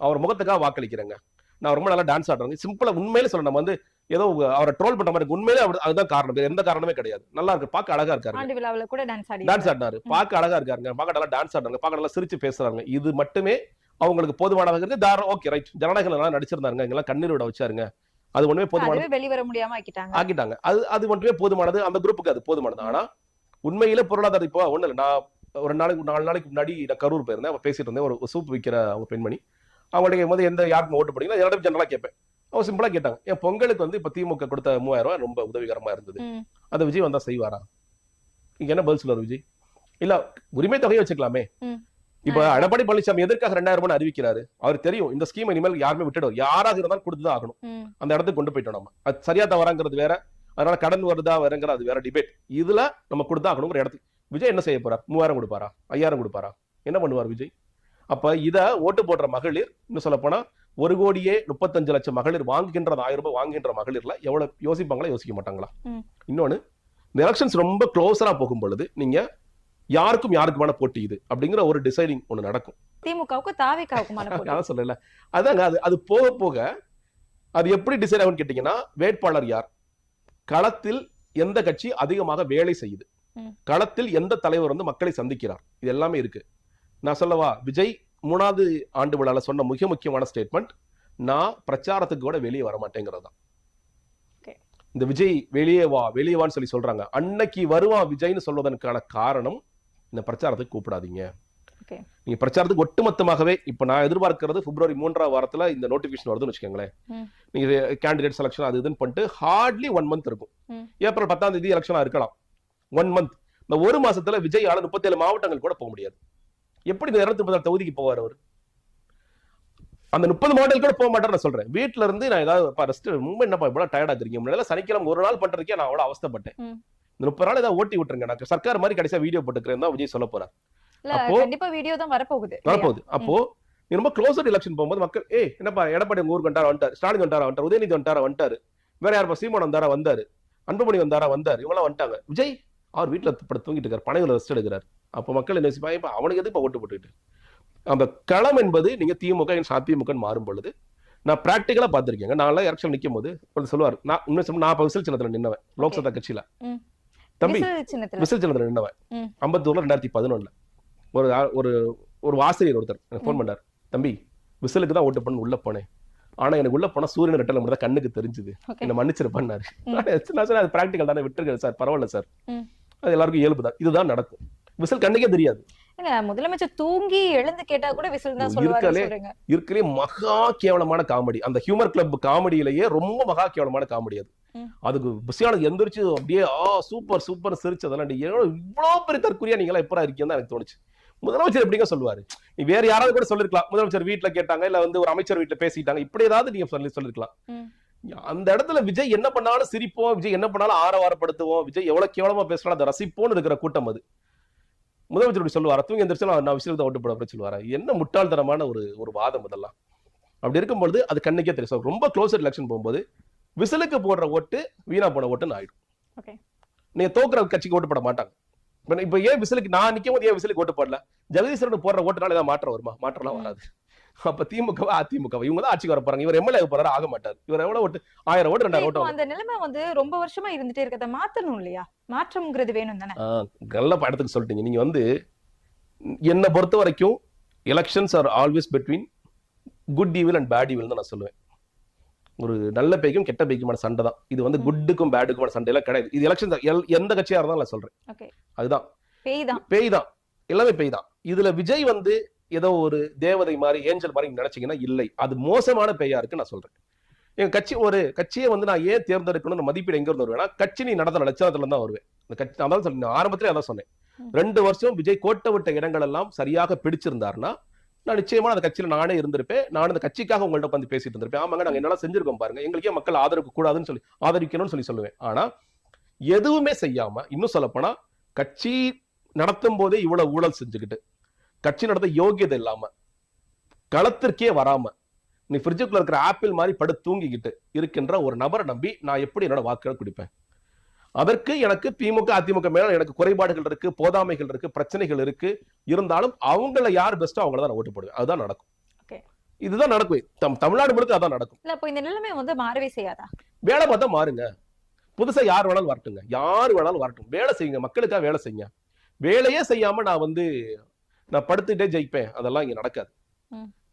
S2: அவர் முகத்துக்காக வாக்களிக்கிறேங்க. நான் ரொம்ப நல்லா டான்ஸ் ஆடுறேன், சிம்பிளா உண்மையிலே சொல்ல, நம்ம வந்து ஏதோ அவரை ட்ரோல் பண்ற மாதிரி, உண்மையிலே அதுதான் காரணம், எந்த காரணமே கிடையாது. நல்லா இருக்கு, பார்க்க அழகா இருக்காரு,
S1: ஆண்டு விழாவுல கூட டான்ஸ்
S2: ஆடினாரு, பார்க்க அழகா இருக்காருங்க, பார்க்க நல்லா டான்ஸ் ஆடுறாங்க, பார்க்க நல்லா சிரிச்சு பேசுறாங்க. இது மட்டுமே அவங்களுக்கு போதுமானதாக இருக்கு. தாராளம், ஓகே ரைட், ஜனநாயகம் நல்லா நடிச்சிருந்தாருங்க, இங்கெல்லாம் கண்ணீர் விட வச்சாருங்க, அது ஒண்ணுமே போதுமானது,
S1: வெளிவர முடியாம ஆக்கிட்டாங்க.
S2: அது மட்டுமே போதுமானது, அந்த குரூப்புக்கு அது போதுமானது. ஆனா உண்மையில பொருளாதார இப்போ ஒண்ணு இல்லை. நான் ஒரு 4 நாளைக்கு முன்னாடி நான் கரூர் போயிருந்தேன், அவன் பேசிட்டு இருந்தேன், ஒரு சூப் விற்கிற அவங்க பெண்மணி. அவங்கள்ட்ட கேட்கும்போது யாருக்கும் ஓட்டு போட்டீங்கன்னா எல்லாரும் ஜெனரலா கேட்பேன். அவங்க சிம்பிளா கேட்டாங்க, என் பொங்கலுக்கு வந்து இப்ப திமுக கொடுத்த 3000 ரூபாய் ரொம்ப உதவிகரமா இருந்தது, அதை விஜய் வந்தா செய்வாரா? இங்க என்ன பதில் சொல்லுவார் விஜய்? இல்ல உரிமை தொகையை வச்சுக்கலாமே. இப்ப எடப்பாடி பழனிசாமி எதற்காக 2000 ரூபாய் அறிவிக்கிறாரு? அவர் தெரியும் இந்த ஸ்கீம் இனிமேல் யாருமே விட்டுடும், யாராக இருந்தாலும் கொடுத்துதான் ஆகணும். அந்த இடத்துக்கு கொண்டு போயிட்டோம் நம்ம, அது சரியா தவறாங்கிறது வேற, அதனால கடன் வருதா வருங்கிற அது வேற டிபேட். இதுல நம்ம கொடுத்தா ஆகணுங்கிற இடத்துக்கு விஜய் என்ன செய்ய போறார்? 3000 கொடுப்பாரா, 5000 கொடுப்பாரா, என்ன பண்ணுவார் விஜய்? அப்ப இத ஓட்டு போடுற மகளிர், இன்னும் சொல்ல போனா 1,35,00,000 மகளிர் வாங்குகின்ற 1000 ரூபாய் வாங்குகின்ற மகளிர்ல எவ்வளவு யோசிப்பாங்களா, யோசிக்க மாட்டாங்களா? இன்னொன்னு, இந்த எலெக்ஷன்ஸ் ரொம்ப க்ளோஸரா போகும் பொழுது நீங்க யாருக்குமான போட்டி இது அப்படிங்கிற ஒரு டிசைடிங் ஒண்ணு நடக்கும்.
S1: திமுகவுக்கு தாவேக்காவுக்குமான போட்டி.
S2: அதான் சொல்லல, அதாங்க அது போக போக அது எப்படி டிசைட் ஆகும்னு கேட்டீங்கன்னா, வேட்பாளர் யார், களத்தில் எந்த கட்சி அதிகமாக வேலை செய்யுது, களத்தில் எந்த தலைவர் வந்து மக்களை சந்திக்கிறார், இது எல்லாமே இருக்கு. நான் சொல்லவா, விஜய் 3வது ஆண்டு விழால சொன்ன மிக முக்கியமான ஸ்டேட்மெண்ட், நான் பிரச்சாரத்துக்கு கூட வெளியே வரமாட்டேங்கிறது தான். இந்த விஜய் வெளியே வான்னு சொல்லி சொல்றாங்க, அன்னைக்கு வருவான் விஜய்னு சொல்வதற்கான காரணம், இந்த பிரச்சாரத்துக்கு கூப்பிடாதீங்க. நீங்க பிரச்சாரத்துக்கு ஒட்டுமொத்தமாகவே இப்ப நான் எதிர்பார்க்கிறது பிப்ரவரி 3ஆம் வாரத்துல இந்த நோட்டிபிகேஷன் வருதுன்னு வச்சுக்கோங்களேன். நீங்க கேண்டிடேட் செலக்ஷன் அது இதுன்னு பண்ணிட்டு ஹார்ட்லி 1 மந்த் இருக்கும். ஏப்ரல் 10ஆம் தேதி எலெக்ஷனா இருக்கலாம். 1 மந்த், இந்த 1 மாசத்துல விஜய் 37 மாவட்டங்கள் கூட போக முடியாது. எப்படி இந்த 236 தொகுதிக்கு போவார் அவர்? அந்த 30 மாவட்டங்கள் கூட போக மாட்டார். நான் சொல்றேன், வீட்டுல இருந்து நான் ஏதாவது ரெஸ்ட், ரொம்ப என்னப்பா இவ்வளவு டயர்டா இருக்கீங்க, முன்னாடி சனிக்கிழமை ஒரு நாள் பண்றதுக்கே நான் அவ்வளவு அவஸ்தைப்பட்டேன், இந்த 30 நாள் ஏதாவது ஓட்டி விட்டுருங்க, நான் சர்க்கார் மாதிரி கடைசியா வீடியோ போட்டுக்கிறேன் தான் விஜய் சொல்ல போறார்.
S1: கண்டிப்பா வீடியோ தான் வரப்போகுது.
S2: அப்போ நீ ரொம்ப க்ளோசர் எலெக்ஷன் போகும்போது மக்கள், என்னப்பா எடப்பாடி உங்க ஊருக்கு வந்துட்டாரு, ஸ்டாலின் வந்துட்டாரு, உதயநிதி வந்துட்டாரு, வேற யாருப்பா சீமான் வந்தாரு, அன்புமணி வந்தாரு, இவங்கெல்லாம் வந்துட்டாங்க. விஜய் அவர் வீட்டுல தூங்கிட்டு இருக்காரு, பனைகளை ரெஸ்ட் எடுக்கிறார். அப்ப மக்கள் என்ன செய்வாங்க, அவனுக்கு எதுக்கு ஓட்டு போட்டுக்கிட்டு? அந்த களம் என்பது நீங்க திமுக அதிமுக மாறும் பொழுது நான் பிராக்டிகலா பாத்திருக்கேங்க. நான் எலெக்ஷன் நிக்கும் போது சொல்லுவார், நான் உண்மை நான் விசில் சின்னத்துல நின்னவன், லோக்சபா கட்சியில தம்பி விசில் சின்னத்துல நின்னவன் 52 2011 ஒரு ஆசிரியர் ஒருத்தர் எனக்கு போன் பண்ணார், தம்பி விசிலுக்கு தான் ஓட்டு பண்ணு உள்ள போனேன், ஆனா எனக்கு உள்ள போனா சூரியன் ரெட்டல மட்டும் தான் கண்ணுக்கு தெரிஞ்சுது, என்ன மன்னிச்சிருப்பாரு. அது பிராக்டிகல் தானே, விட்டுருக்கேன் சார், பரவாயில்ல சார், அது எல்லாருக்கும் இயல்பு தான், இதுதான் நடக்கும். விசில் கண்ணுக்கே தெரியாது.
S1: என்னங்க முதலமைச்சர் தூங்கி எழுந்து கேட்டா கூட விசில் தான் சொல்லுவாரு சொல்றீங்க.
S2: இருக்கலே மகா கேவலமான காமெடி. அந்த ஹியூமர் கிளப் காமெடியிலேயே ரொம்ப மகா கேவலமான காமெடி அது. அதுக்கு புஷியானது எந்திரிச்சு அப்படியே சூப்பர் சூப்பர் சிரிச்சதெல்லாம் இவ்வளவு பெரிய தற்கொலையா நீங்களா எப்பரா இருக்கீங்கன்னு தான் எனக்கு தோணுச்சு. முதலமைச்சர் எப்படிங்க சொல்லுவாரு? நீ வேற யாராவது கூட சொல்லிருக்கலாம், முதலமைச்சர் வீட்டுல கேட்டாங்க இல்ல வந்து ஒரு அமைச்சர் வீட்டுல பேசிட்டாங்க, இப்படி ஏதாவது நீங்க சொல்லிருக்கலாம். அந்த இடத்துல விஜய் என்ன பண்ணாலும் சிரிப்போம், விஜய் என்ன பண்ணாலும் ஆரவாரப்படுத்துவோம், விஜய் எவ்வளவு கேவலமா பேசலாம் அதை ரசிப்போம்னு இருக்கிற கூட்டம் அது. முதலமைச்சர் இப்படி சொல்லுவாரா? தூங்கி எந்திரிச்சு நான் விசிலுக்கு தான் ஓட்டு போட அப்படி சொல்லுவாரா? என்ன முட்டாள்தனமான ஒரு வாதம் இதெல்லாம். அப்படி இருக்கும்போது அது கண்ணுக்கே தெரியும். ரொம்ப க்ளோஸ் எலெக்ஷன் போகும்போது விசிலுக்கு போடுற ஓட்டு வீணா போன ஓட்டுன்னு ஆயிடும். நீங்க தோக்குற கட்சிக்கு ஓட்டு போட மாட்டாங்க. இப்ப ஏன் விசிலுக்கு நான் நிக்கும் போது ஏன் விசிலுக்கு ஓட்டு போடல? ஜெகதீஸ்வரன் போடுற ஓட்டுனால ஏதாவது மாற்றம் வருமா? மாற்றம்லாம் வராது. அப்ப திமுக அதிமுக இவங்க தான் ஆட்சிக்கு வர போறாங்க. இவர் எம்எல்ஏ போறாரு, ஆக மாட்டார். இவர் எவ்வளவு ஓட்டு 1000 ஓட்டு 2000 ஓட்டு.
S1: அந்த நிலைமை வந்து ரொம்ப வருஷமா இருந்துட்டே இருக்கத மாத்தணும் இல்லையா? மாற்றம்ங்கிறது வேணும் தானே?
S2: நல்ல படத்துக்கு சொல்லிட்டீங்க. நீங்க வந்து என்ன பொறுத்த வரைக்கும் elections are always between good evil and bad evil தான் நான் சொல்லுவேன். ஒரு நல்ல பேய்க்கும் கெட்ட பேய்க்குமான சண்டை தான் இது. வந்து குட்டுக்கும் பேடுக்குமான சண்டை எல்லாம் கிடையாது. இது எலெக்ஷன் எந்த கட்சியா இருந்தாலும் நான் சொல்றேன். அதுதான் பேய் தான், எல்லாமே பேய் தான். இதுல விஜய் வந்து ஏதோ ஒரு தேவதை மாதிரி ஏஞ்சல் மாதிரி நினைச்சீங்கன்னா இல்லை, அது மோசமான பேயா இருக்கு நான் சொல்றேன். எங்க கட்சியை வந்து நான் ஏன் தேர்ந்தெடுக்கணும்னு மதிப்பீடு எங்க இருந்து வருவேன்னா, கட்சி நீ நடந்த லட்சணத்துல தான் வருவேன். இந்த கட்சி அதான் சொல்லி ஆரம்பத்திலே அதான் சொன்னேன். 2 வருஷம் விஜய் கோட்டை விட்ட இடங்கள் எல்லாம் சரியாக பிடிச்சிருந்தாருன்னா நான் நிச்சயமா அந்த கட்சியில நானே இருந்திருப்பேன். நான் அந்த கட்சிக்காக உங்கள்ட்ட வந்து பேசிட்டு இருந்திருப்பேன். ஆமாங்க நாங்க என்னெல்லாம் செஞ்சிருக்கோம் பாருங்க, எங்களுக்கே மக்கள் ஆதரவு கூடாதுன்னு சொல்லி ஆதரிக்கணும்னு சொல்லுவேன். ஆனா எதுவுமே செய்யாம, இன்னும் சொல்ல போனா கட்சி நடத்தும் போதே இவ்வளவு ஊழல் செஞ்சுக்கிட்டு, கட்சி நடத்த யோகியதை இல்லாம, களத்திற்கே வராம, நீ ஃப்ரிட்ஜுக்குள்ள இருக்கிற ஆப்பிள் மாதிரி படு தூங்கிக்கிட்டு இருக்கின்ற ஒரு நபரை நம்பி நான் எப்படி என்னோட வாக்குகளை குடிப்பேன்? அதற்கு எனக்கு திமுக அதிமுக மேல எனக்கு குறைபாடுகள் இருக்கு, போதாமைகள் இருக்கு, பிரச்சனைகள் இருக்கு. இருந்தாலும் அவங்கள யார் பெஸ்டோ அவங்கள தான் நான் ஓட்டு போடுவேன். அதுதான் நடக்கும். இதுதான் நடக்கும். தமிழ்நாடு முழுக்க அதான் நடக்கும்.
S1: இல்ல இப்ப இந்த நிலைமை வந்து மாறவே செய்யாதா?
S2: வேலை பார்த்தா மாறுங்க. புதுசா யார் வேணாலும் வரட்டுங்க, யார் வேணாலும் வரட்டும். வேலை செய்யுங்க, மக்களுக்காக வேலை செய்யுங்க. வேலையே செய்யாம நான் படுத்துட்டே ஜெயிப்பேன், அதெல்லாம் இங்க நடக்காது.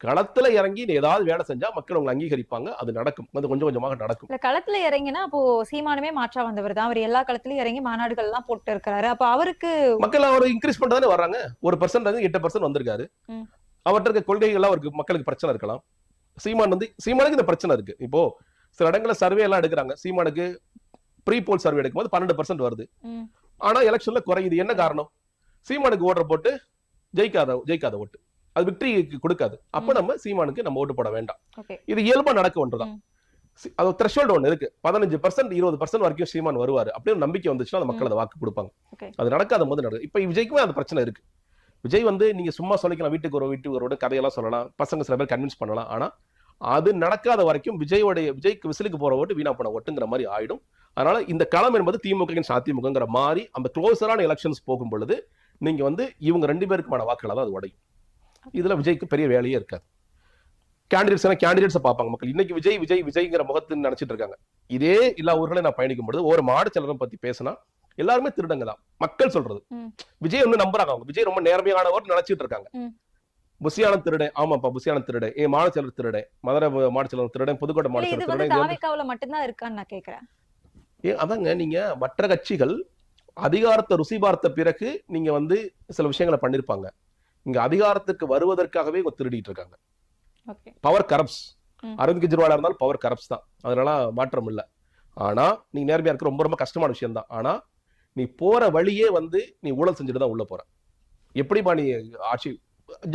S2: களத்துல இறங்கி ஏதாவது வேலை செஞ்சா மக்கள் உங்களை அங்கீகரிப்பாங்க. அது நடக்கும், அது கொஞ்சம் கொஞ்சமாக நடக்கும்.
S1: களத்துல இறங்கினா அப்போ சீமானுமே மாற்றா வந்தவர் தான். அவர் எல்லா களத்திலயும் இறங்கி மாநாடுகள் எல்லாம் போட்டு இருக்காரு. அப்ப அவருக்கு
S2: மக்கள் அவர் இன்க்ரீஸ் பண்ணதானே வர்றாங்க. 1% 8% வந்திருக்காரு. அவர்கிட்ட இருக்க கொள்கைகள் அவருக்கு மக்களுக்கு பிரச்சனை இருக்கலாம். சீமானுக்கு இந்த பிரச்சனை இருக்கு. இப்போ சில இடங்கள்ல சர்வே எல்லாம் எடுக்கிறாங்க. சீமானுக்கு ப்ரீ போல் சர்வே எடுக்கும் போது 12% வருது. ஆனா எலெக்ஷன்ல குறையுது. என்ன காரணம்? சீமானுக்கு ஓட்டுற போட்டு ஜெயிக்காத ஓட்டு, அது விக்டரி கொடுக்காது. அப்ப நம்ம சீமானுக்கு நம்ம ஓட்டு போட வேண்டாம். இது இயல்பா நடக்க ஒன்றுதான். அது த்ரெஷோல்டு ஒண்ணு இருக்கு. 15% 20% வரைக்கும் சீமான் வருவாரு அப்படின்னு நம்பிக்கை வந்துச்சுன்னா அந்த மக்கள் அதை வாக்கு கொடுப்பாங்க. அது நடக்காத போது நடக்குது. இப்ப விஜய்க்குமே அந்த பிரச்சனை இருக்கு. விஜய் வந்து நீங்க சும்மா சொல்லிக்கலாம், வீட்டுக்கு ஒரு கதையெல்லாம் சொல்லலாம், பசங்க சில பேர் கன்வின்ஸ் பண்ணலாம். ஆனா அது நடக்காத வரைக்கும் விஜய்க்கு விசிலுக்கு போற ஓட்டு வீணா போன ஓட்டுங்கிற மாதிரி ஆயிடும். அதனால இந்த களம் என்பது திமுக அதிமுகங்கிற மாதிரி அந்த க்ளோசரான எலெக்ஷன்ஸ் போகும் பொழுது நீங்க வந்து இவங்க 2 பேருக்குமான வாக்குகளை தான் அது உடையும். இதுல விஜய்க்கு பெரிய வேலையே இருக்காது. கேண்டிடேட்ஸை பார்ப்பாங்க மக்கள். இன்னைக்கு விஜய்ங்கிற முகத்துன்னு நினைச்சிட்டு இருக்காங்க. இதே எல்லா ஊர்களையும் நான் பயணிக்கும் பொழுது ஒரு மாடு செலரை பத்தி பேசினா எல்லாருமே திருடங்க தான் மக்கள் சொல்றது. விஜய் வந்து நம்புறாங்க. அவங்க விஜய் ரொம்ப நேர்மையானவர் நினைச்சிட்டு இருக்காங்க. புசியானம் திருடன், ஆமாப்பா புசியானம் திருடன், மாடச்செலர் திருடன், மதுரை மாடச்செலர் திருடன், புதுக்கோட்டை மாடச்செலர்
S1: திருடன் மட்டும்தான் இருக்கான்னு நான் கேட்கிறேன்.
S2: அதாங்க நீங்க மற்ற கட்சிகள் அதிகாரத்தை ருசி பார்த்த பிறகு நீங்க வந்து சில விஷயங்களை பண்ணிருப்பாங்க. இங்க அதிகாரத்துக்கு வருவதற்காகவே திருடிட்டு இருக்காங்க. பவர் கரப்ஸ். அரவிந்த் கெஜ்ரிவாலா இருந்தாலும் பவர் கரப்ஸ் தான். அதனால மாற்றம் இல்லை. ஆனா நீ நேர்மையா இருக்க ரொம்ப ரொம்ப கஷ்டமான விஷயம் தான். ஆனா நீ போற வழியே வந்து நீ ஊழல் செஞ்சுட்டு தான் உள்ள போற. எப்படிப்பா நீ ஆட்சி?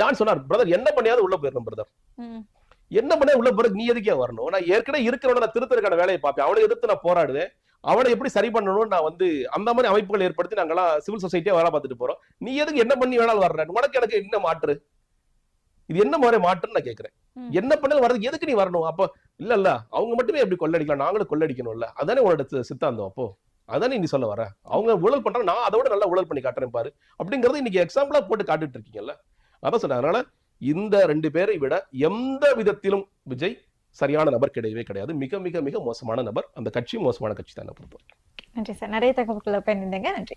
S2: ஜான் சொன்னார், பிரதர் என்ன பண்ணியாவது உள்ள போயிடணும் பிரதர். என்ன பண்ண உள்ள போறது? நீ எதுக்கே வரணும்? நான் ஏற்கனவே இருக்கிறவன நான் திருத்தறதுக்கான வேலையை பார்ப்பேன். அவனை எதிர்த்து நான் போராடுவேன். அவனை எப்படி சரி பண்ணணும்னு நான் வந்து அந்த மாதிரி அமைப்புகள் ஏற்படுத்தி நாங்கெல்லாம் சிவில் சொசைட்டியா வேலை பார்த்துட்டு போறோம். நீ எதுக்கு என்ன பண்ணி வேணாலும் வர்ற? உனக்கு எனக்கு என்ன மாற்று? இது என்ன மாதிரி மாற்றுன்னு நான் கேட்கிறேன். என்ன பண்ணாலும் வர்றது எதுக்கு நீ வரணும்? அப்ப இல்ல அவங்க மட்டுமே எப்படி கொள்ளடிக்கலாம், நாங்களும் கொள்ளடிக்கணும்ல. அதானே உன்னோட சித்தாந்தம். அப்போ அதானே நீ சொல்ல வர. அவங்க ஊழல் பண்றாங்க, நான் அதோட நல்லா ஊழல் பண்ணி காட்டுறேன் பாரு அப்படிங்கறது இன்னைக்கு எக்ஸாம்பிளா போட்டு காட்டுட்டு இருக்கீங்கல்ல. அதான் சொன்னேன். அதனால இந்த 2 பேரை விட எந்த விதத்திலும் விஜய் சரியான நபர் கிடையவே கிடையாது. மிக மிக மிக மோசமான நபர். அந்த கட்சி மோசமான கட்சி தான்.
S1: நன்றி சார், நிறைய தகவல்களை பயணிந்தீங்க. நன்றி.